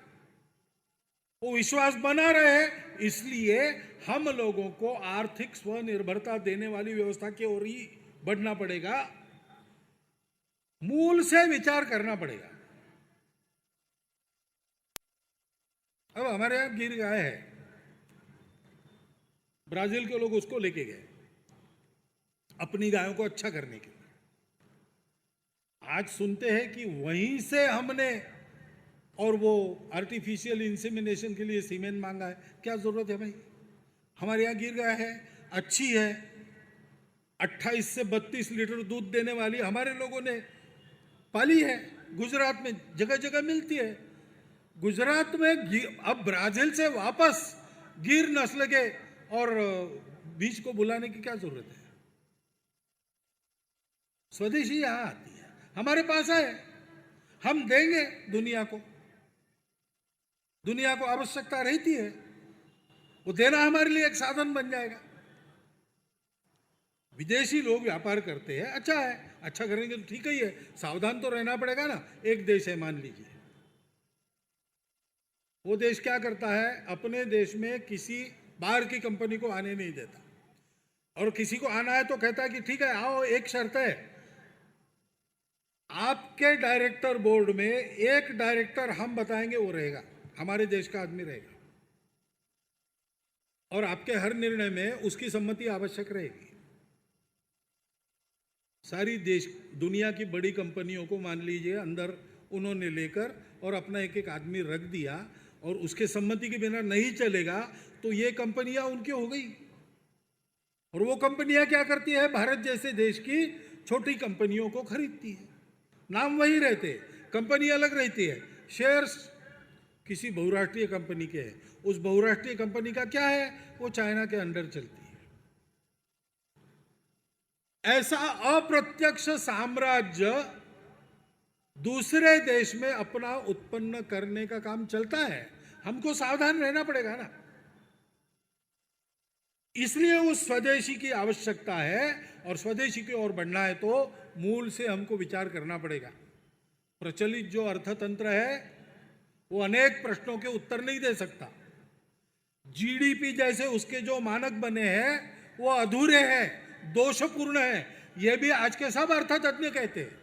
A: वो विश्वास बना रहे, इसलिए हम लोगों को आर्थिक स्वनिर्भरता देने वाली व्यवस्था की ओर ही बढ़ना पड़ेगा, मूल से विचार करना पड़ेगा। अब हमारे यहां गिर गाय है, ब्राजील के लोग उसको लेके गए अपनी गायों को अच्छा करने के लिए। आज सुनते हैं कि वहीं से हमने और वो आर्टिफिशियल इंसेमिनेशन के लिए सीमेंट मांगा है। क्या जरूरत है भाई? हमारे यहाँ गिर गाय है, अच्छी है, 28 से 32 लीटर दूध देने वाली हमारे लोगों ने पाली है। गुजरात में जगह जगह मिलती है। गुजरात में अब ब्राजील से वापस गिर नस्ल के और बीज को बुलाने की क्या जरूरत है? स्वदेशी यहां आती है, हमारे पास है, हम देंगे दुनिया को। दुनिया को आवश्यकता रहती है, वो देना हमारे लिए एक साधन बन जाएगा। विदेशी लोग व्यापार करते हैं, अच्छा है, अच्छा करेंगे तो ठीक ही है, सावधान तो रहना पड़ेगा ना। एक देश है मान लीजिए, वो देश क्या करता है, अपने देश में किसी बाहर की कंपनी को आने नहीं देता, और किसी को आना है तो कहता है कि ठीक है आओ, एक शर्त है, आपके डायरेक्टर बोर्ड में एक डायरेक्टर हम बताएंगे वो रहेगा, हमारे देश का आदमी रहेगा, और आपके हर निर्णय में उसकी सम्मति आवश्यक रहेगी। सारी देश दुनिया की बड़ी कंपनियों को मान लीजिए अंदर उन्होंने लेकर और अपना एक एक आदमी रख दिया, और उसके सम्मति के बिना नहीं चलेगा तो ये कंपनियां उनकी हो गई। और वो कंपनियां क्या करती है, भारत जैसे देश की छोटी कंपनियों को खरीदती है। नाम वही रहते, कंपनी अलग रहती है, शेयर्स किसी बहुराष्ट्रीय कंपनी के हैं। उस बहुराष्ट्रीय कंपनी का क्या है, वो चाइना के अंडर चलती है। ऐसा अप्रत्यक्ष साम्राज्य दूसरे देश में अपना उत्पन्न करने का काम चलता है, हमको सावधान रहना पड़ेगा ना। इसलिए उस स्वदेशी की आवश्यकता है, और स्वदेशी की ओर बढ़ना है तो मूल से हमको विचार करना पड़ेगा। प्रचलित जो अर्थतंत्र है वो अनेक प्रश्नों के उत्तर नहीं दे सकता। जीडीपी जैसे उसके जो मानक बने हैं वो अधूरे हैं, दोषपूर्ण है, ये भी आज के सब अर्थतज्ञ कहते हैं।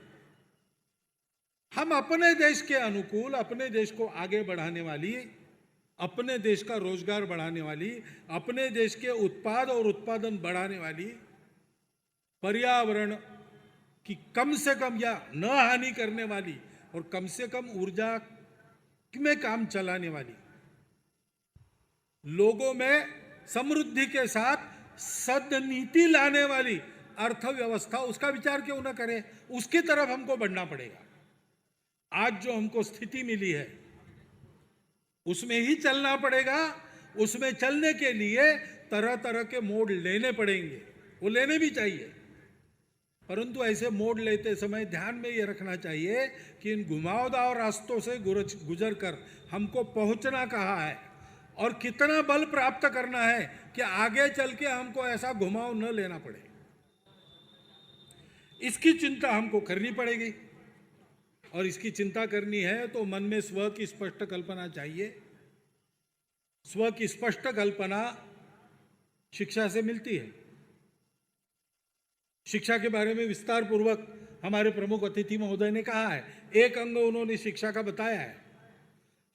A: हम अपने देश के अनुकूल, अपने देश को आगे बढ़ाने वाली, अपने देश का रोजगार बढ़ाने वाली, अपने देश के उत्पाद और उत्पादन बढ़ाने वाली, पर्यावरण की कम से कम या न हानि करने वाली और कम से कम ऊर्जा में काम चलाने वाली लोगों में समृद्धि के साथ सदनीति लाने वाली अर्थव्यवस्था, उसका विचार क्यों ना करें? उसकी तरफ हमको बढ़ना पड़ेगा। आज जो हमको स्थिति मिली है उसमें ही चलना पड़ेगा। उसमें चलने के लिए तरह तरह के मोड़ लेने पड़ेंगे, वो लेने भी चाहिए। परंतु ऐसे मोड़ लेते समय ध्यान में ये रखना चाहिए कि इन घुमावदार रास्तों से गुजर कर हमको पहुंचना कहाँ है और कितना बल प्राप्त करना है कि आगे चल के हमको ऐसा घुमाव न लेना पड़े। इसकी चिंता हमको करनी पड़ेगी। और इसकी चिंता करनी है तो मन में स्व की स्पष्ट कल्पना चाहिए। स्व की स्पष्ट कल्पना शिक्षा से मिलती है। शिक्षा के बारे में विस्तार पूर्वक हमारे प्रमुख अतिथि महोदय ने कहा है। एक अंग उन्होंने शिक्षा का बताया है,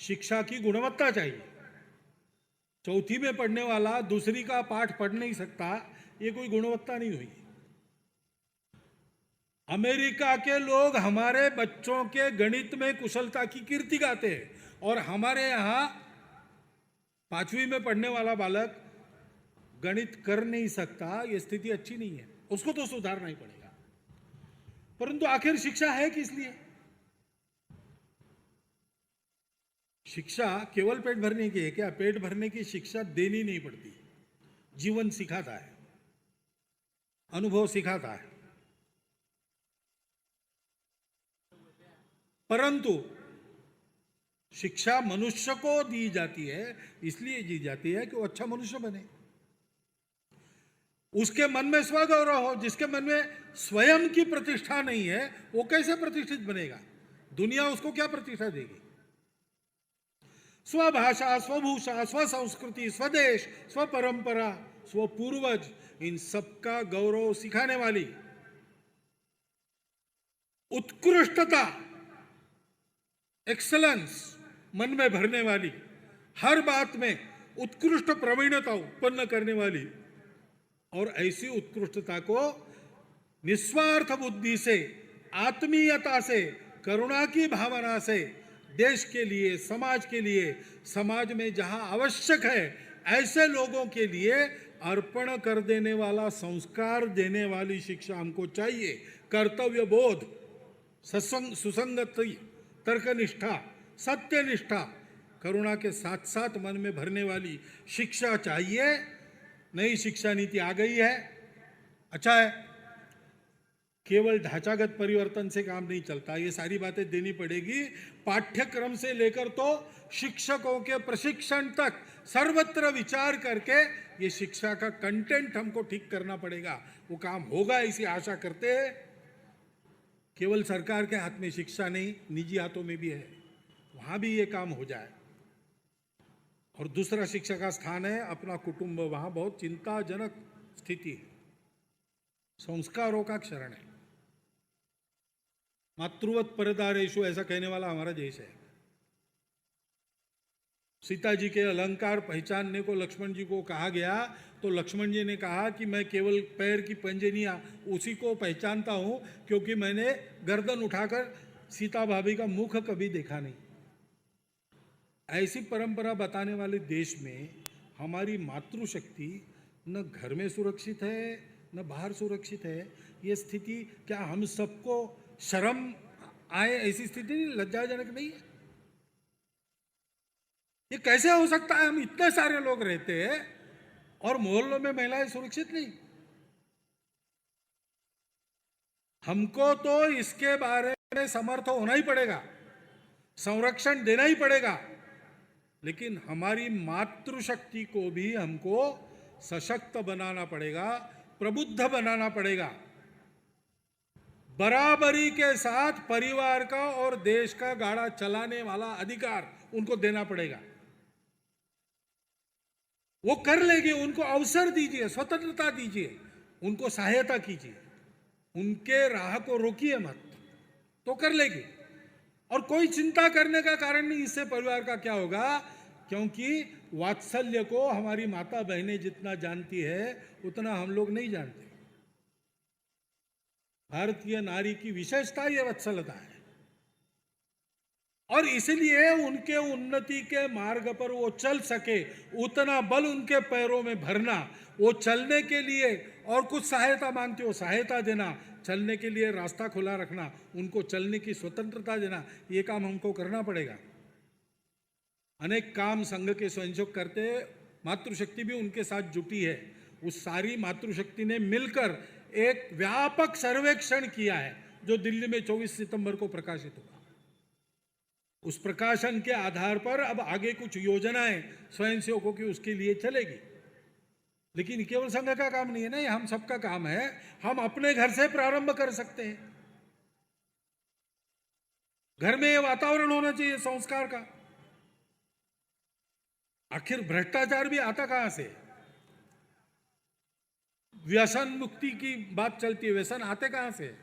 A: शिक्षा की गुणवत्ता चाहिए। चौथी में पढ़ने वाला दूसरी का पाठ पढ़ नहीं सकता, ये कोई गुणवत्ता नहीं हुई। अमेरिका के लोग हमारे बच्चों के गणित में कुशलता की कीर्ति गाते हैं, और हमारे यहाँ 5वीं में पढ़ने वाला बालक गणित कर नहीं सकता। ये स्थिति अच्छी नहीं है, उसको तो सुधारना ही पड़ेगा। परंतु आखिर शिक्षा है किस लिए? शिक्षा केवल पेट भरने की है क्या? पेट भरने की शिक्षा देनी नहीं पड़ती। जीवन सिखाता है, अनुभव सिखाता है। परंतु शिक्षा मनुष्य को दी जाती है, इसलिए दी जाती है कि वो अच्छा मनुष्य बने, उसके मन में स्वगौरव हो। जिसके मन में स्वयं की प्रतिष्ठा नहीं है वो कैसे प्रतिष्ठित बनेगा? दुनिया उसको क्या प्रतिष्ठा देगी? स्वभाषा, स्वभूषा, स्वसंस्कृति, स्वदेश, स्वपरंपरा, स्वपूर्वज, इन सबका गौरव सिखाने वाली उत्कृष्टता, एक्सलेंस मन में भरने वाली, हर बात में उत्कृष्ट प्रवीणता उत्पन्न करने वाली, और ऐसी उत्कृष्टता को निस्वार्थ बुद्धि से, आत्मीयता से, करुणा की भावना से देश के लिए, समाज के लिए, समाज में जहां आवश्यक है ऐसे लोगों के लिए अर्पण कर देने वाला, संस्कार देने वाली शिक्षा हमको चाहिए। कर्तव्य बोध, सुसंगति, तर्कनिष्ठा, सत्यनिष्ठा, करुणा के साथ साथ मन में भरने वाली शिक्षा चाहिए। नई शिक्षा नीति आ गई है, अच्छा है। केवल ढांचागत परिवर्तन से काम नहीं चलता, ये सारी बातें देनी पड़ेगी। पाठ्यक्रम से लेकर तो शिक्षकों के प्रशिक्षण तक सर्वत्र विचार करके ये शिक्षा का कंटेंट हमको ठीक करना पड़ेगा। वो काम होगा ऐसी आशा करते हैं। केवल सरकार के हाथ में शिक्षा नहीं, निजी हाथों में भी है, वहां भी ये काम हो जाए। और दूसरा शिक्षा का स्थान है अपना कुटुंब। वहां बहुत चिंताजनक स्थिति है, संस्कारों का क्षरण है। मातृवत परदारेशु ऐसा कहने वाला हमारा देश है। सीता जी के अलंकार पहचानने को लक्ष्मण जी को कहा गया तो लक्ष्मण जी ने कहा कि मैं केवल पैर की पंजनियां उसी को पहचानता हूं, क्योंकि मैंने गर्दन उठाकर सीता भाभी का मुख कभी देखा नहीं। ऐसी परंपरा बताने वाले देश में हमारी मातृशक्ति न घर में सुरक्षित है न बाहर सुरक्षित है। ये स्थिति क्या हम सबको शर्म आए ऐसी स्थिति नहीं, लज्जाजनक नहीं है? ये कैसे हो सकता है? हम इतने सारे लोग रहते हैं और मोहल्लों में महिलाएं सुरक्षित नहीं। हमको तो इसके बारे में समर्थ होना ही पड़ेगा, संरक्षण देना ही पड़ेगा। लेकिन हमारी मातृशक्ति को भी हमको सशक्त बनाना पड़ेगा, प्रबुद्ध बनाना पड़ेगा। बराबरी के साथ परिवार का और देश का गाड़ा चलाने वाला अधिकार उनको देना पड़ेगा। वो कर लेंगे, उनको अवसर दीजिए, स्वतंत्रता दीजिए, उनको सहायता कीजिए, उनके राह को रोकिए मत, तो कर लेंगे। और कोई चिंता करने का कारण नहीं इससे परिवार का क्या होगा, क्योंकि वात्सल्य को हमारी माता बहनें जितना जानती है उतना हम लोग नहीं जानते। भारतीय नारी की विशेषता यह वत्सलता है। और इसलिए उनके उन्नति के मार्ग पर वो चल सके उतना बल उनके पैरों में भरना, वो चलने के लिए और कुछ सहायता मांगते हो सहायता देना, चलने के लिए रास्ता खुला रखना, उनको चलने की स्वतंत्रता देना, ये काम हमको करना पड़ेगा। अनेक काम संघ के स्वयंसेवक करते, मातृशक्ति भी उनके साथ जुटी है। उस सारी मातृशक्ति ने मिलकर एक व्यापक सर्वेक्षण किया है जो दिल्ली में 24 सितंबर को प्रकाशित होगा। उस प्रकाशन के आधार पर अब आगे कुछ योजनाएं स्वयंसेवकों की उसके लिए चलेगी। लेकिन केवल संघ का काम नहीं है ना, ये हम सबका काम है। हम अपने घर से प्रारंभ कर सकते हैं। घर में ये वातावरण होना चाहिए संस्कार का। आखिर भ्रष्टाचार भी आता कहां से? व्यसन मुक्ति की बात चलती है, व्यसन आते कहां से?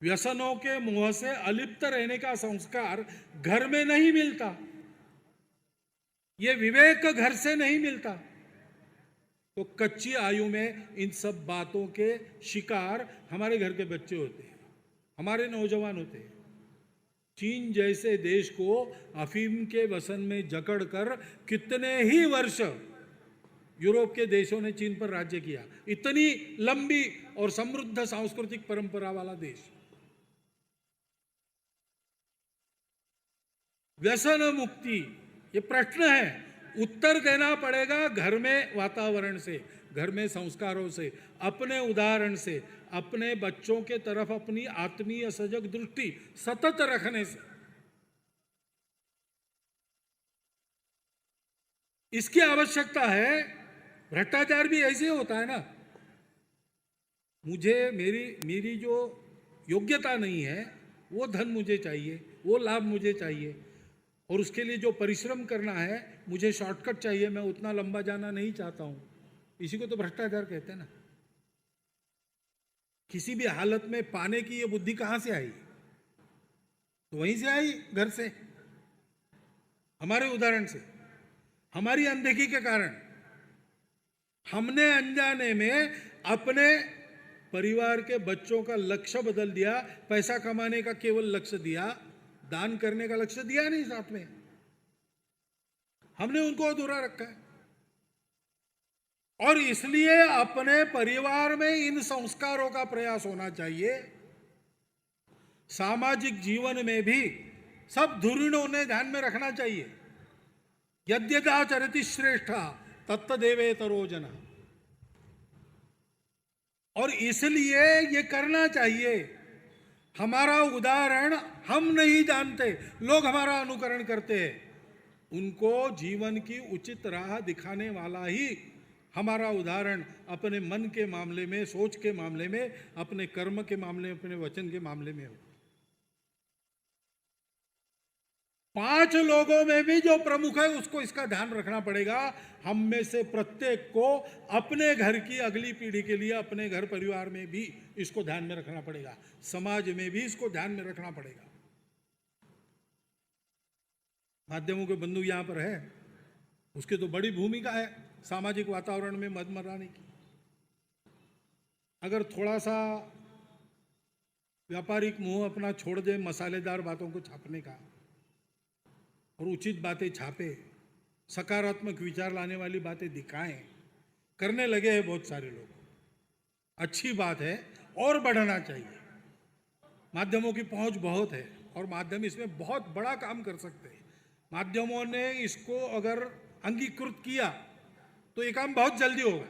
A: व्यसनों के मोह से अलिप्त रहने का संस्कार घर में नहीं मिलता, ये विवेक घर से नहीं मिलता। तो कच्ची आयु में इन सब बातों के शिकार हमारे घर के बच्चे होते हैं, हमारे नौजवान होते हैं। चीन जैसे देश को अफीम के व्यसन में जकड़कर कितने ही वर्ष यूरोप के देशों ने चीन पर राज्य किया। इतनी लंबी और समृद्ध सांस्कृतिक परंपरा वाला देश। व्यसन मुक्ति ये प्रश्न है, उत्तर देना पड़ेगा घर में वातावरण से, घर में संस्कारों से, अपने उदाहरण से, अपने बच्चों के तरफ अपनी आत्मीय सजग दृष्टि सतत रखने से। इसकी आवश्यकता है। भ्रष्टाचार भी ऐसे होता है ना, मुझे मेरी जो योग्यता नहीं है वो धन मुझे चाहिए, वो लाभ मुझे चाहिए, और उसके लिए जो परिश्रम करना है मुझे शॉर्टकट चाहिए, मैं उतना लंबा जाना नहीं चाहता हूं। इसी को तो भ्रष्टाचार कहते हैं ना। किसी भी हालत में पाने की ये बुद्धि कहां से आई? तो वहीं से आई, घर से, हमारे उदाहरण से, हमारी अनदेखी के कारण। हमने अनजाने में अपने परिवार के बच्चों का लक्ष्य बदल दिया, पैसा कमाने का केवल लक्ष्य दिया, दान करने का लक्ष्य दिया नहीं। साथ में हमने उनको अधूरा रखा है। और इसलिए अपने परिवार में इन संस्कारों का प्रयास होना चाहिए। सामाजिक जीवन में भी सब धुरीणों ने ध्यान में रखना चाहिए। यद्यदाचरति श्रेष्ठा तत्तदेवेतरो जना। और इसलिए ये करना चाहिए। हमारा उदाहरण हम नहीं जानते, लोग हमारा अनुकरण करते हैं। उनको जीवन की उचित राह दिखाने वाला ही हमारा उदाहरण अपने मन के मामले में, सोच के मामले में, अपने कर्म के मामले में, अपने वचन के मामले में हो। 5 लोगों में भी जो प्रमुख है उसको इसका ध्यान रखना पड़ेगा। हम में से प्रत्येक को अपने घर की अगली पीढ़ी के लिए, अपने घर परिवार में भी इसको ध्यान में रखना पड़ेगा, समाज में भी इसको ध्यान में रखना पड़ेगा। माध्यमों के बंधु यहां पर है, उसकी तो बड़ी भूमिका है सामाजिक वातावरण में मद मराने की। अगर थोड़ा सा व्यापारिक मोह अपना छोड़ दे, मसालेदार बातों को छापने का, और उचित बातें छापे, सकारात्मक विचार लाने वाली बातें दिखाएं, करने लगे हैं बहुत सारे लोग। अच्छी बात है, और बढ़ना चाहिए। माध्यमों की पहुंच बहुत है और माध्यम इसमें बहुत बड़ा काम कर सकते हैं। माध्यमों ने इसको अगर अंगीकृत किया तो ये काम बहुत जल्दी होगा,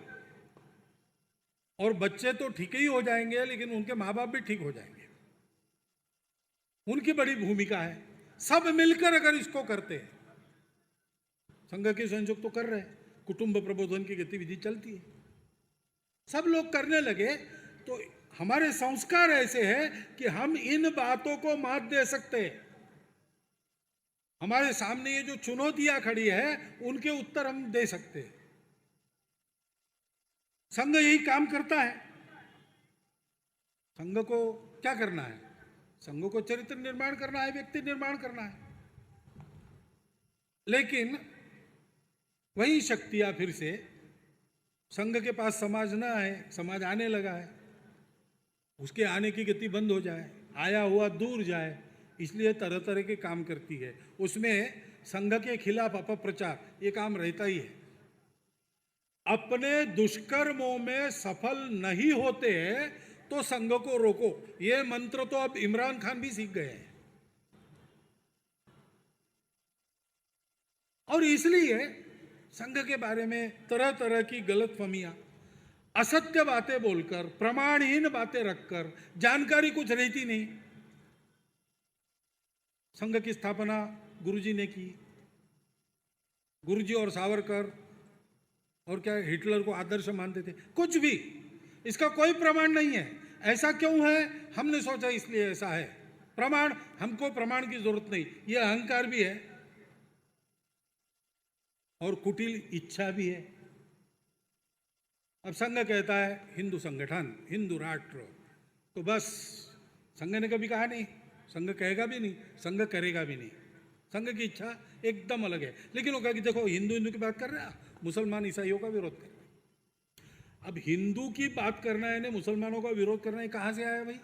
A: और बच्चे तो ठीक ही हो जाएंगे, लेकिन उनके माँ बाप भी ठीक हो जाएंगे। उनकी बड़ी भूमिका है। सब मिलकर अगर इसको करते हैं, संघ के स्वयंसेवक तो कर रहे हैं, कुटुंब प्रबोधन की गतिविधि चलती है, सब लोग करने लगे तो हमारे संस्कार ऐसे हैं कि हम इन बातों को मात दे सकते हैं। हमारे सामने ये जो चुनौतियां खड़ी है उनके उत्तर हम दे सकते हैं। संघ यही काम करता है। संघ को क्या करना है? संघ को चरित्र निर्माण करना है, व्यक्ति निर्माण करना है। लेकिन वही शक्तियां फिर से संघ के पास समाज ना आए, समाज आने लगा है, उसके आने की गति बंद हो जाए, आया हुआ दूर जाए, इसलिए तरह तरह के काम करती है। उसमें संघ के खिलाफ अपप्रचार ये काम रहता ही है। अपने दुष्कर्मों में सफल नहीं होते हैं तो संघ को रोको, ये मंत्र तो अब इमरान खान भी सीख गए हैं। और इसलिए संघ के बारे में तरह तरह की गलतफहमियां, असत्य बातें बोलकर, प्रमाणहीन बातें रखकर, जानकारी कुछ रहती नहीं। संघ की स्थापना गुरुजी ने की। गुरुजी और सावरकर और क्या हिटलर को आदर्श मानते थे? कुछ भी, इसका कोई प्रमाण नहीं है। ऐसा क्यों है? हमने सोचा इसलिए ऐसा है। प्रमाण, हमको प्रमाण की जरूरत नहीं। यह अहंकार भी है और कुटिल इच्छा भी है। अब संघ कहता है हिंदू संगठन, हिंदू राष्ट्र, तो बस संघ ने कभी कहा नहीं, संघ कहेगा भी नहीं, संघ करेगा भी नहीं। संघ की इच्छा एकदम अलग है। लेकिन वो कहा कि देखो हिंदू हिंदू की बात कर रहा है, मुसलमान ईसाइयों का विरोध कर रहा है। अब हिंदू की बात करना है ना, मुसलमानों का विरोध करना है, कहां से आया भाई?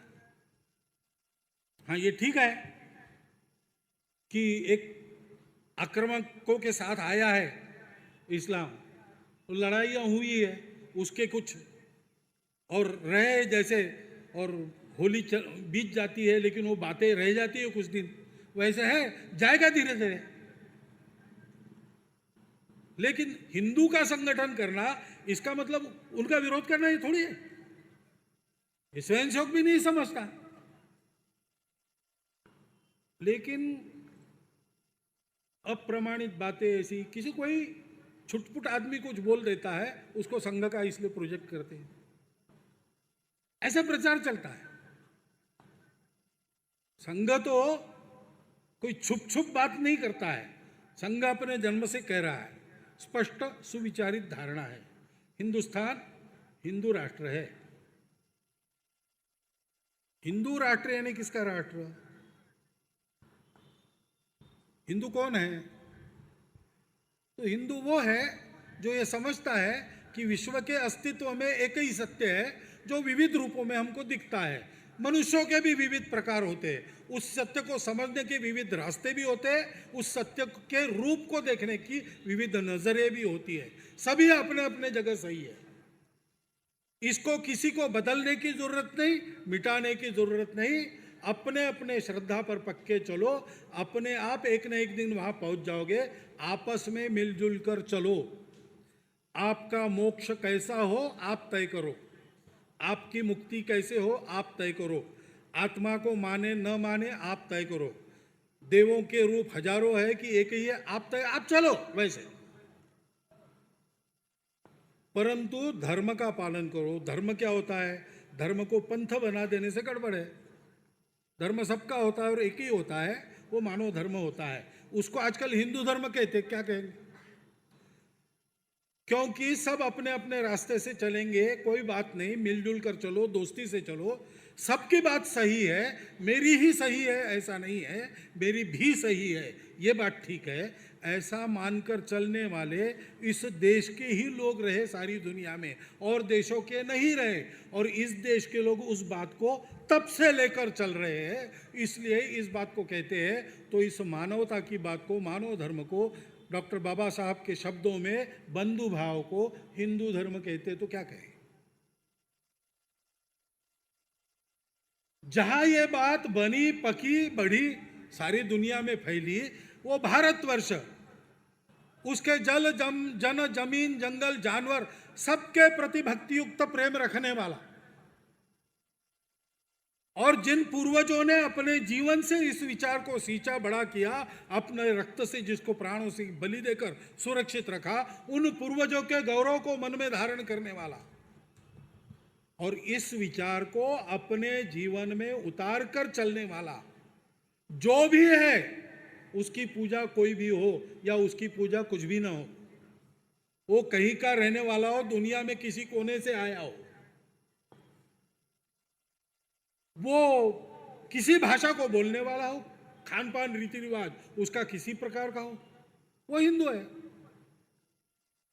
A: हाँ, ये ठीक है कि एक आक्रामकों के साथ आया है इस्लाम, तो लड़ाइयाँ हुई है, उसके कुछ और रहे जैसे, और होली बीत जाती है लेकिन वो बातें रह जाती है कुछ दिन, वैसे है, जाएगा धीरे धीरे। लेकिन हिंदू का संगठन करना इसका मतलब उनका विरोध करना ये थोड़ी है। ये स्वयंसेवक भी नहीं समझता। लेकिन अप्रमाणित बातें ऐसी, किसी कोई छुटपुट आदमी कुछ बोल देता है, उसको संघ का इसलिए प्रोजेक्ट करते हैं, ऐसा प्रचार चलता है। संघ तो कोई छुप छुप बात नहीं करता है। संघ अपने जन्म से कह रहा है, स्पष्ट सुविचारित धारणा है, हिंदुस्तान हिंदू राष्ट्र है। हिंदू राष्ट्र यानी किसका राष्ट्र? हिंदू कौन है? तो हिंदू वो है जो ये समझता है कि विश्व के अस्तित्व में एक ही सत्य है जो विविध रूपों में हमको दिखता है। मनुष्यों के भी विविध प्रकार होते हैं, उस सत्य को समझने के विविध रास्ते भी होते हैं, उस सत्य के रूप को देखने की विविध नजरें भी होती है। सभी अपने अपने जगह सही है। इसको किसी को बदलने की जरूरत नहीं, मिटाने की जरूरत नहीं। अपने अपने श्रद्धा पर पक्के चलो, अपने आप एक न एक दिन वहां पहुंच जाओगे। आपस में मिलजुल कर चलो। आपका मोक्ष कैसा हो आप तय करो, आपकी मुक्ति कैसे हो आप तय करो, आत्मा को माने न माने आप तय करो। देवों के रूप हजारों है कि एक ही है, आप तय, आप चलो वैसे। परंतु धर्म का पालन करो। धर्म क्या होता है? धर्म को पंथ बना देने से गड़बड़ है। धर्म सबका होता है और एक ही होता है, वो मानव धर्म होता है। उसको आजकल हिंदू धर्म कहते, क्या कहेंगे? क्योंकि सब अपने अपने रास्ते से चलेंगे, कोई बात नहीं, मिलजुल कर चलो, दोस्ती से चलो। सबकी बात सही है, मेरी ही सही है ऐसा नहीं है, मेरी भी सही है, ये बात ठीक है, ऐसा मानकर चलने वाले इस देश के ही लोग रहे सारी दुनिया में, और देशों के नहीं रहे। और इस देश के लोग उस बात को तब से लेकर चल रहे हैं, इसलिए इस बात को कहते हैं। तो इस मानवता की बात को, मानव धर्म को, डॉक्टर बाबा साहब के शब्दों में बंधु भाव को हिंदू धर्म कहते, तो क्या कहें? जहां ये बात बनी, पकी, बढ़ी, सारी दुनिया में फैली, वो भारतवर्ष, उसके जल जन जमीन जंगल जानवर सबके प्रति भक्तियुक्त प्रेम रखने वाला, और जिन पूर्वजों ने अपने जीवन से इस विचार को सींचा, बड़ा किया, अपने रक्त से जिसको प्राणों से बलि देकर सुरक्षित रखा, उन पूर्वजों के गौरव को मन में धारण करने वाला, और इस विचार को अपने जीवन में उतार कर चलने वाला जो भी है, उसकी पूजा कोई भी हो या उसकी पूजा कुछ भी ना हो, वो कहीं का रहने वाला हो, दुनिया में किसी कोने से आया हो, वो किसी भाषा को बोलने वाला हो, खान पान रीति रिवाज उसका किसी प्रकार का हो, वो हिंदू है।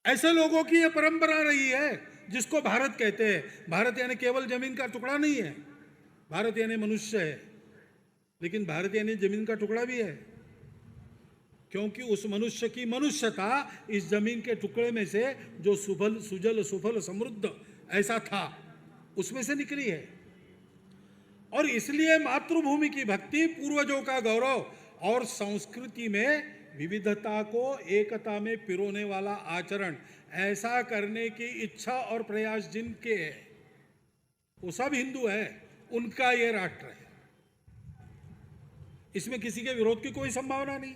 A: ऐसे लोगों की यह परंपरा रही है जिसको भारत कहते हैं। भारत यानी केवल जमीन का टुकड़ा नहीं है, भारत यानी मनुष्य है। लेकिन भारत यानी जमीन का टुकड़ा भी है, क्योंकि उस मनुष्य की मनुष्यता इस जमीन के टुकड़े में से जो सुजल सुफल समृद्ध ऐसा था, उसमें से निकली है। और इसलिए मातृभूमि की भक्ति, पूर्वजों का गौरव और संस्कृति में विविधता को एकता में पिरोने वाला आचरण, ऐसा करने की इच्छा और प्रयास जिनके है, वो सब हिंदू है, उनका ये राष्ट्र है। इसमें किसी के विरोध की कोई संभावना नहीं।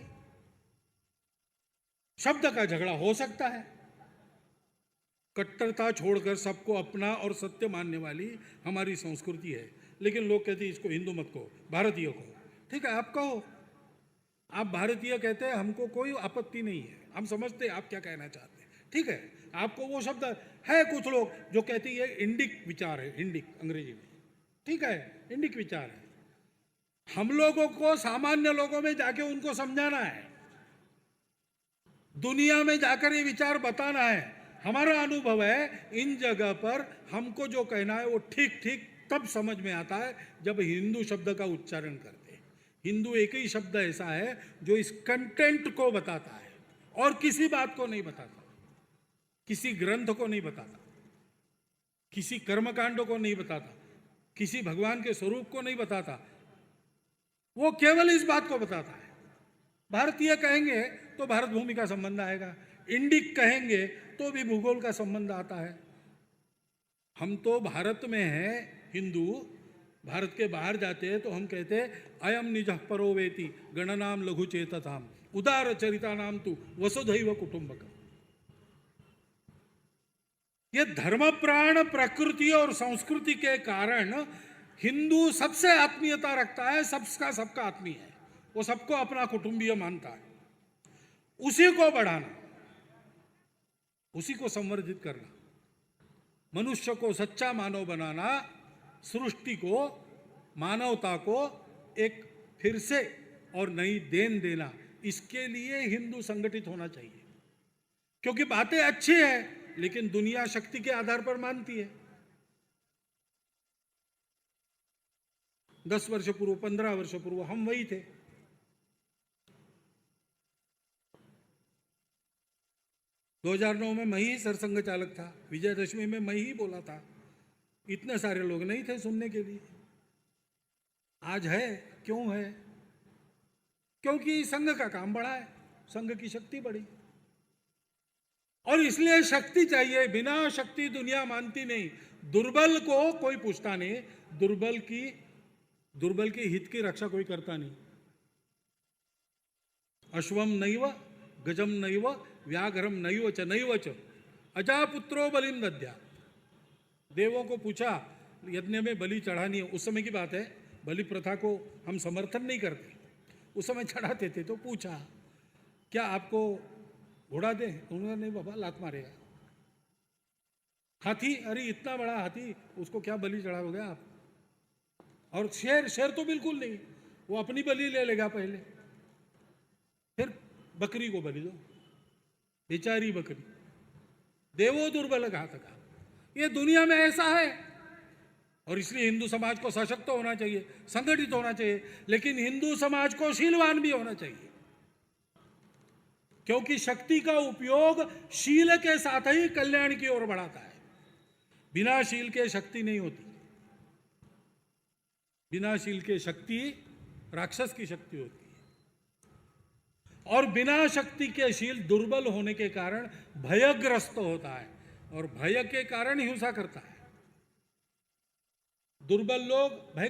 A: शब्द का झगड़ा हो सकता है, कट्टरता छोड़कर सबको अपना और सत्य मानने वाली हमारी संस्कृति है, लेकिन लोग कहते हैं इसको हिंदू मत कहो, भारतीय कहो। ठीक है, आप कहो, आप भारतीय कहते हैं, हमको कोई आपत्ति नहीं है, हम समझते हैं आप क्या कहना चाहते हैं। ठीक है, आपको वो शब्द है, कुछ लोग जो कहते हैं इंडिक विचार है, इंडिक अंग्रेजी में, ठीक है, इंडिक विचार है। हम लोगों को, सामान्य लोगों में जाके उनको समझाना है, दुनिया में जाकर ये विचार बताना है। हमारा अनुभव है, इन जगह पर हमको जो कहना है वो ठीक ठीक तब समझ में आता है जब हिंदू शब्द का उच्चारण करते हैं। हिंदू एक ही शब्द ऐसा है जो इस कंटेंट को बताता है और किसी बात को नहीं बताता, किसी ग्रंथ को नहीं बताता, किसी कर्मकांड को नहीं बताता, किसी भगवान के स्वरूप को नहीं बताता, वो केवल इस बात को बताता है। भारतीय कहेंगे तो भारत भूमि का संबंध आएगा, इंडिक कहेंगे तो भी भूगोल का संबंध आता है। हम तो भारत में हैं हिंदू, भारत के बाहर जाते हैं तो हम कहते हैं अयम निजः परो वेति गणनाम लघु चेतताम उदार चरिता नाम तु वसुधैव कुटुंबकम। ये धर्म प्राण प्रकृति और संस्कृति के कारण हिंदू सबसे आत्मीयता रखता है, सबका आत्मीय है, वो सबको अपना कुटुंबीय मानता है। उसी को बढ़ाना, उसी को संवर्धित करना, मनुष्य को सच्चा मानव बनाना, सृष्टि को, मानवता को एक फिर से और नई देन देना, इसके लिए हिंदू संगठित होना चाहिए। क्योंकि बातें अच्छी है, लेकिन दुनिया शक्ति के आधार पर मानती है। 10 वर्ष पूर्व, 15 वर्ष पूर्व हम वही थे। दो 2009 में मैं ही सरसंघ चालक था, विजयदशमी में मैं ही बोला था, इतने सारे लोग नहीं थे सुनने के लिए। आज है, क्यों है? क्योंकि संघ का काम बढ़ा है, संघ की शक्ति बढ़ी, और इसलिए शक्ति चाहिए। बिना शक्ति दुनिया मानती नहीं। दुर्बल को कोई पूछता नहीं, दुर्बल की हित की रक्षा कोई करता नहीं। अश्वम नैव गजम नैव व्याघ्रम नैव च अजापुत्रो बलिम दद्या। देवों को पूछा यज्ञ में बलि चढ़ानी है, उस समय की बात है, बलि प्रथा को हम समर्थन नहीं करते, उस समय चढ़ाते थे। तो पूछा क्या आपको घोड़ा दे? उन्होंने नहीं बाबा, लात मारेगा। हाथी, अरे इतना बड़ा हाथी, उसको क्या बलि चढ़ाओगे आप? और शेर तो बिल्कुल नहीं, वो अपनी बलि ले लेगा पहले, फिर बकरी को बलि दो, बेचारी बकरी। देवो दुर्बल घातका। ये दुनिया में ऐसा है, और इसलिए हिंदू समाज को सशक्त होना चाहिए, संगठित होना चाहिए, लेकिन हिंदू समाज को शीलवान भी होना चाहिए, क्योंकि शक्ति का उपयोग शील के साथ ही कल्याण की ओर बढ़ाता है। बिना शील के शक्ति नहीं होती। बिना शील के शक्ति राक्षस की शक्ति होती है, और बिना शक्ति के शील दुर्बल होने के कारण भयग्रस्त होता है, और भय के कारण हिंसा करता है। दुर्बल लोग भय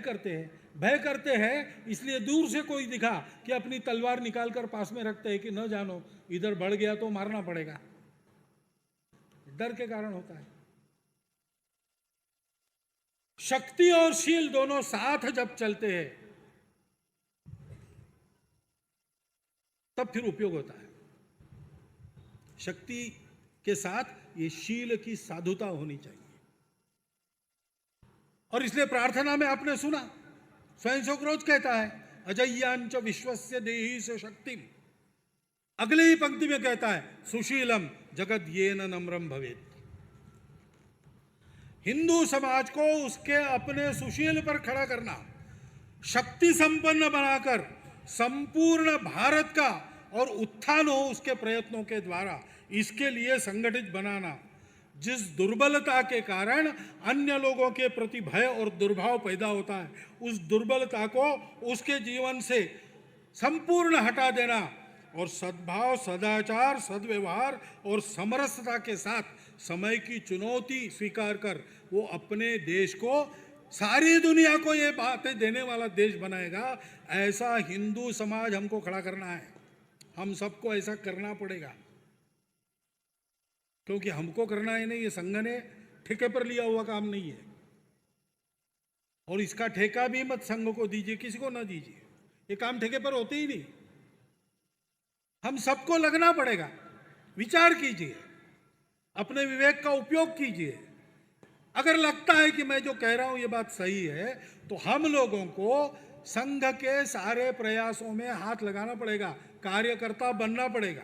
A: करते हैं, इसलिए दूर से कोई दिखा कि अपनी तलवार निकालकर पास में रखते हैं कि न जानो इधर बढ़ गया तो मारना पड़ेगा, डर के कारण होता है। शक्ति और शील दोनों साथ जब चलते हैं तब फिर उपयोग होता है। शक्ति के साथ ये शील की साधुता होनी चाहिए। और इसलिए प्रार्थना में आपने सुना, स्वयं सुक्रोध कहता है अजय्यांच विश्वस्य देहि से शक्तिम। अगली ही पंक्ति में कहता है सुशीलम जगत येन नम्रम भवेत्। हिंदू समाज को उसके अपने सुशील पर खड़ा करना, शक्ति संपन्न बनाकर संपूर्ण भारत का और उत्थान हो उसके प्रयत्नों के द्वारा, इसके लिए संगठित बनाना। जिस दुर्बलता के कारण अन्य लोगों के प्रति भय और दुर्भाव पैदा होता है, उस दुर्बलता को उसके जीवन से संपूर्ण हटा देना और सद्भाव, सदाचार, सद्व्यवहार और समरसता के साथ समय की चुनौती स्वीकार कर वो अपने देश को, सारी दुनिया को ये बातें देने वाला देश बनाएगा। ऐसा हिंदू समाज हमको खड़ा करना है, हम सबको ऐसा करना पड़ेगा, क्योंकि हमको करना है नहीं, ये संघ ने ठेके पर लिया हुआ काम नहीं है। और इसका ठेका भी मत संघ को दीजिए, किसी को ना दीजिए, ये काम ठेके पर होते ही नहीं। हम सबको लगना पड़ेगा, विचार कीजिए, अपने विवेक का उपयोग कीजिए। अगर लगता है कि मैं जो कह रहा हूं ये बात सही है, तो हम लोगों को संघ के सारे प्रयासों में हाथ लगाना पड़ेगा, कार्यकर्ता बनना पड़ेगा।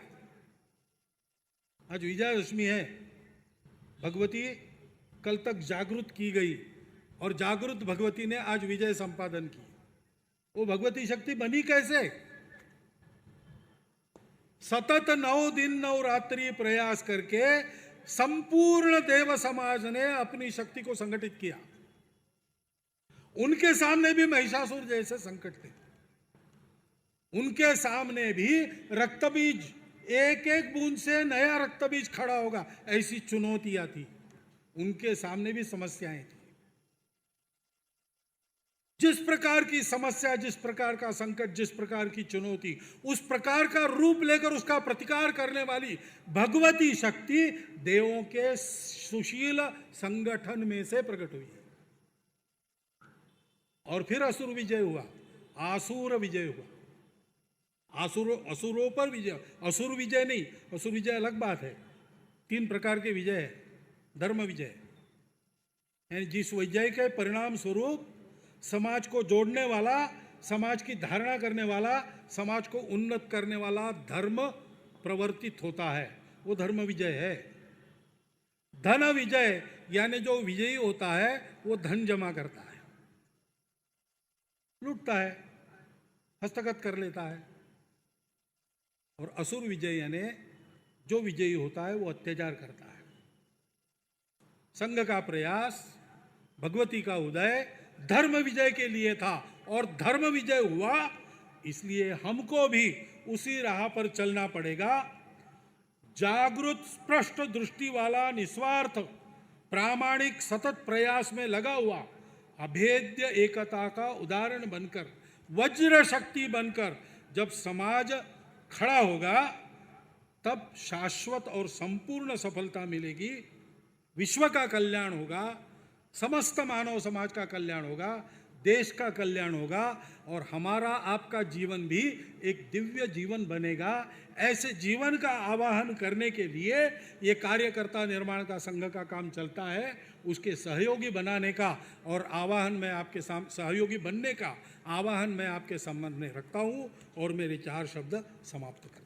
A: आज विजयादशमी है, भगवती कल तक जागृत की गई और जागृत भगवती ने आज विजय संपादन की। वो भगवती शक्ति बनी कैसे? सतत 9 दिन 9 रात्रि प्रयास करके संपूर्ण देव समाज ने अपनी शक्ति को संगठित किया। उनके सामने भी महिषासुर जैसे संकट थे, उनके सामने भी रक्तबीज, एक एक बूंद से नया रक्तबीज खड़ा होगा, ऐसी चुनौतियां थी। उनके सामने भी समस्याएं थी। जिस प्रकार की समस्या, जिस प्रकार का संकट, जिस प्रकार की चुनौती, उस प्रकार का रूप लेकर उसका प्रतिकार करने वाली भगवती शक्ति देवों के सुशील संगठन में से प्रकट हुई। और फिर असुर विजय हुआ, आसुर विजय हुआ। असुरों पर विजय, असुर विजय नहीं, असुर विजय अलग बात है। 3 प्रकार के विजय है। धर्म विजय, यानी जिस विजय के परिणाम स्वरूप समाज को जोड़ने वाला, समाज की धारणा करने वाला, समाज को उन्नत करने वाला धर्म प्रवर्तित होता है, वो धर्म विजय है। धन विजय, यानी जो विजयी होता है वो धन जमा करता है, लूटता है, हस्तगत कर लेता है। और असुर विजय यानी जो विजयी होता है वो अत्याचार करता है। संघ का प्रयास, भगवती का उदय धर्म विजय के लिए था और धर्म विजय हुआ, इसलिए हमको भी उसी राह पर चलना पड़ेगा। जागृत, स्पष्ट दृष्टि वाला, निस्वार्थ, प्रामाणिक, सतत प्रयास में लगा हुआ, अभेद्य एकता का उदाहरण बनकर, वज्र शक्ति बनकर जब समाज खड़ा होगा, तब शाश्वत और संपूर्ण सफलता मिलेगी। विश्व का कल्याण होगा, समस्त मानव समाज का कल्याण होगा, देश का कल्याण होगा और हमारा आपका जीवन भी एक दिव्य जीवन बनेगा। ऐसे जीवन का आवाहन करने के लिए ये कार्यकर्ता निर्माण का संघ का काम चलता है। उसके सहयोगी बनाने का और आवाहन में आपके सहयोगी बनने का आवाहन मैं आपके संबंध में रखता हूँ और मेरे 4 शब्द समाप्त करता हूँ।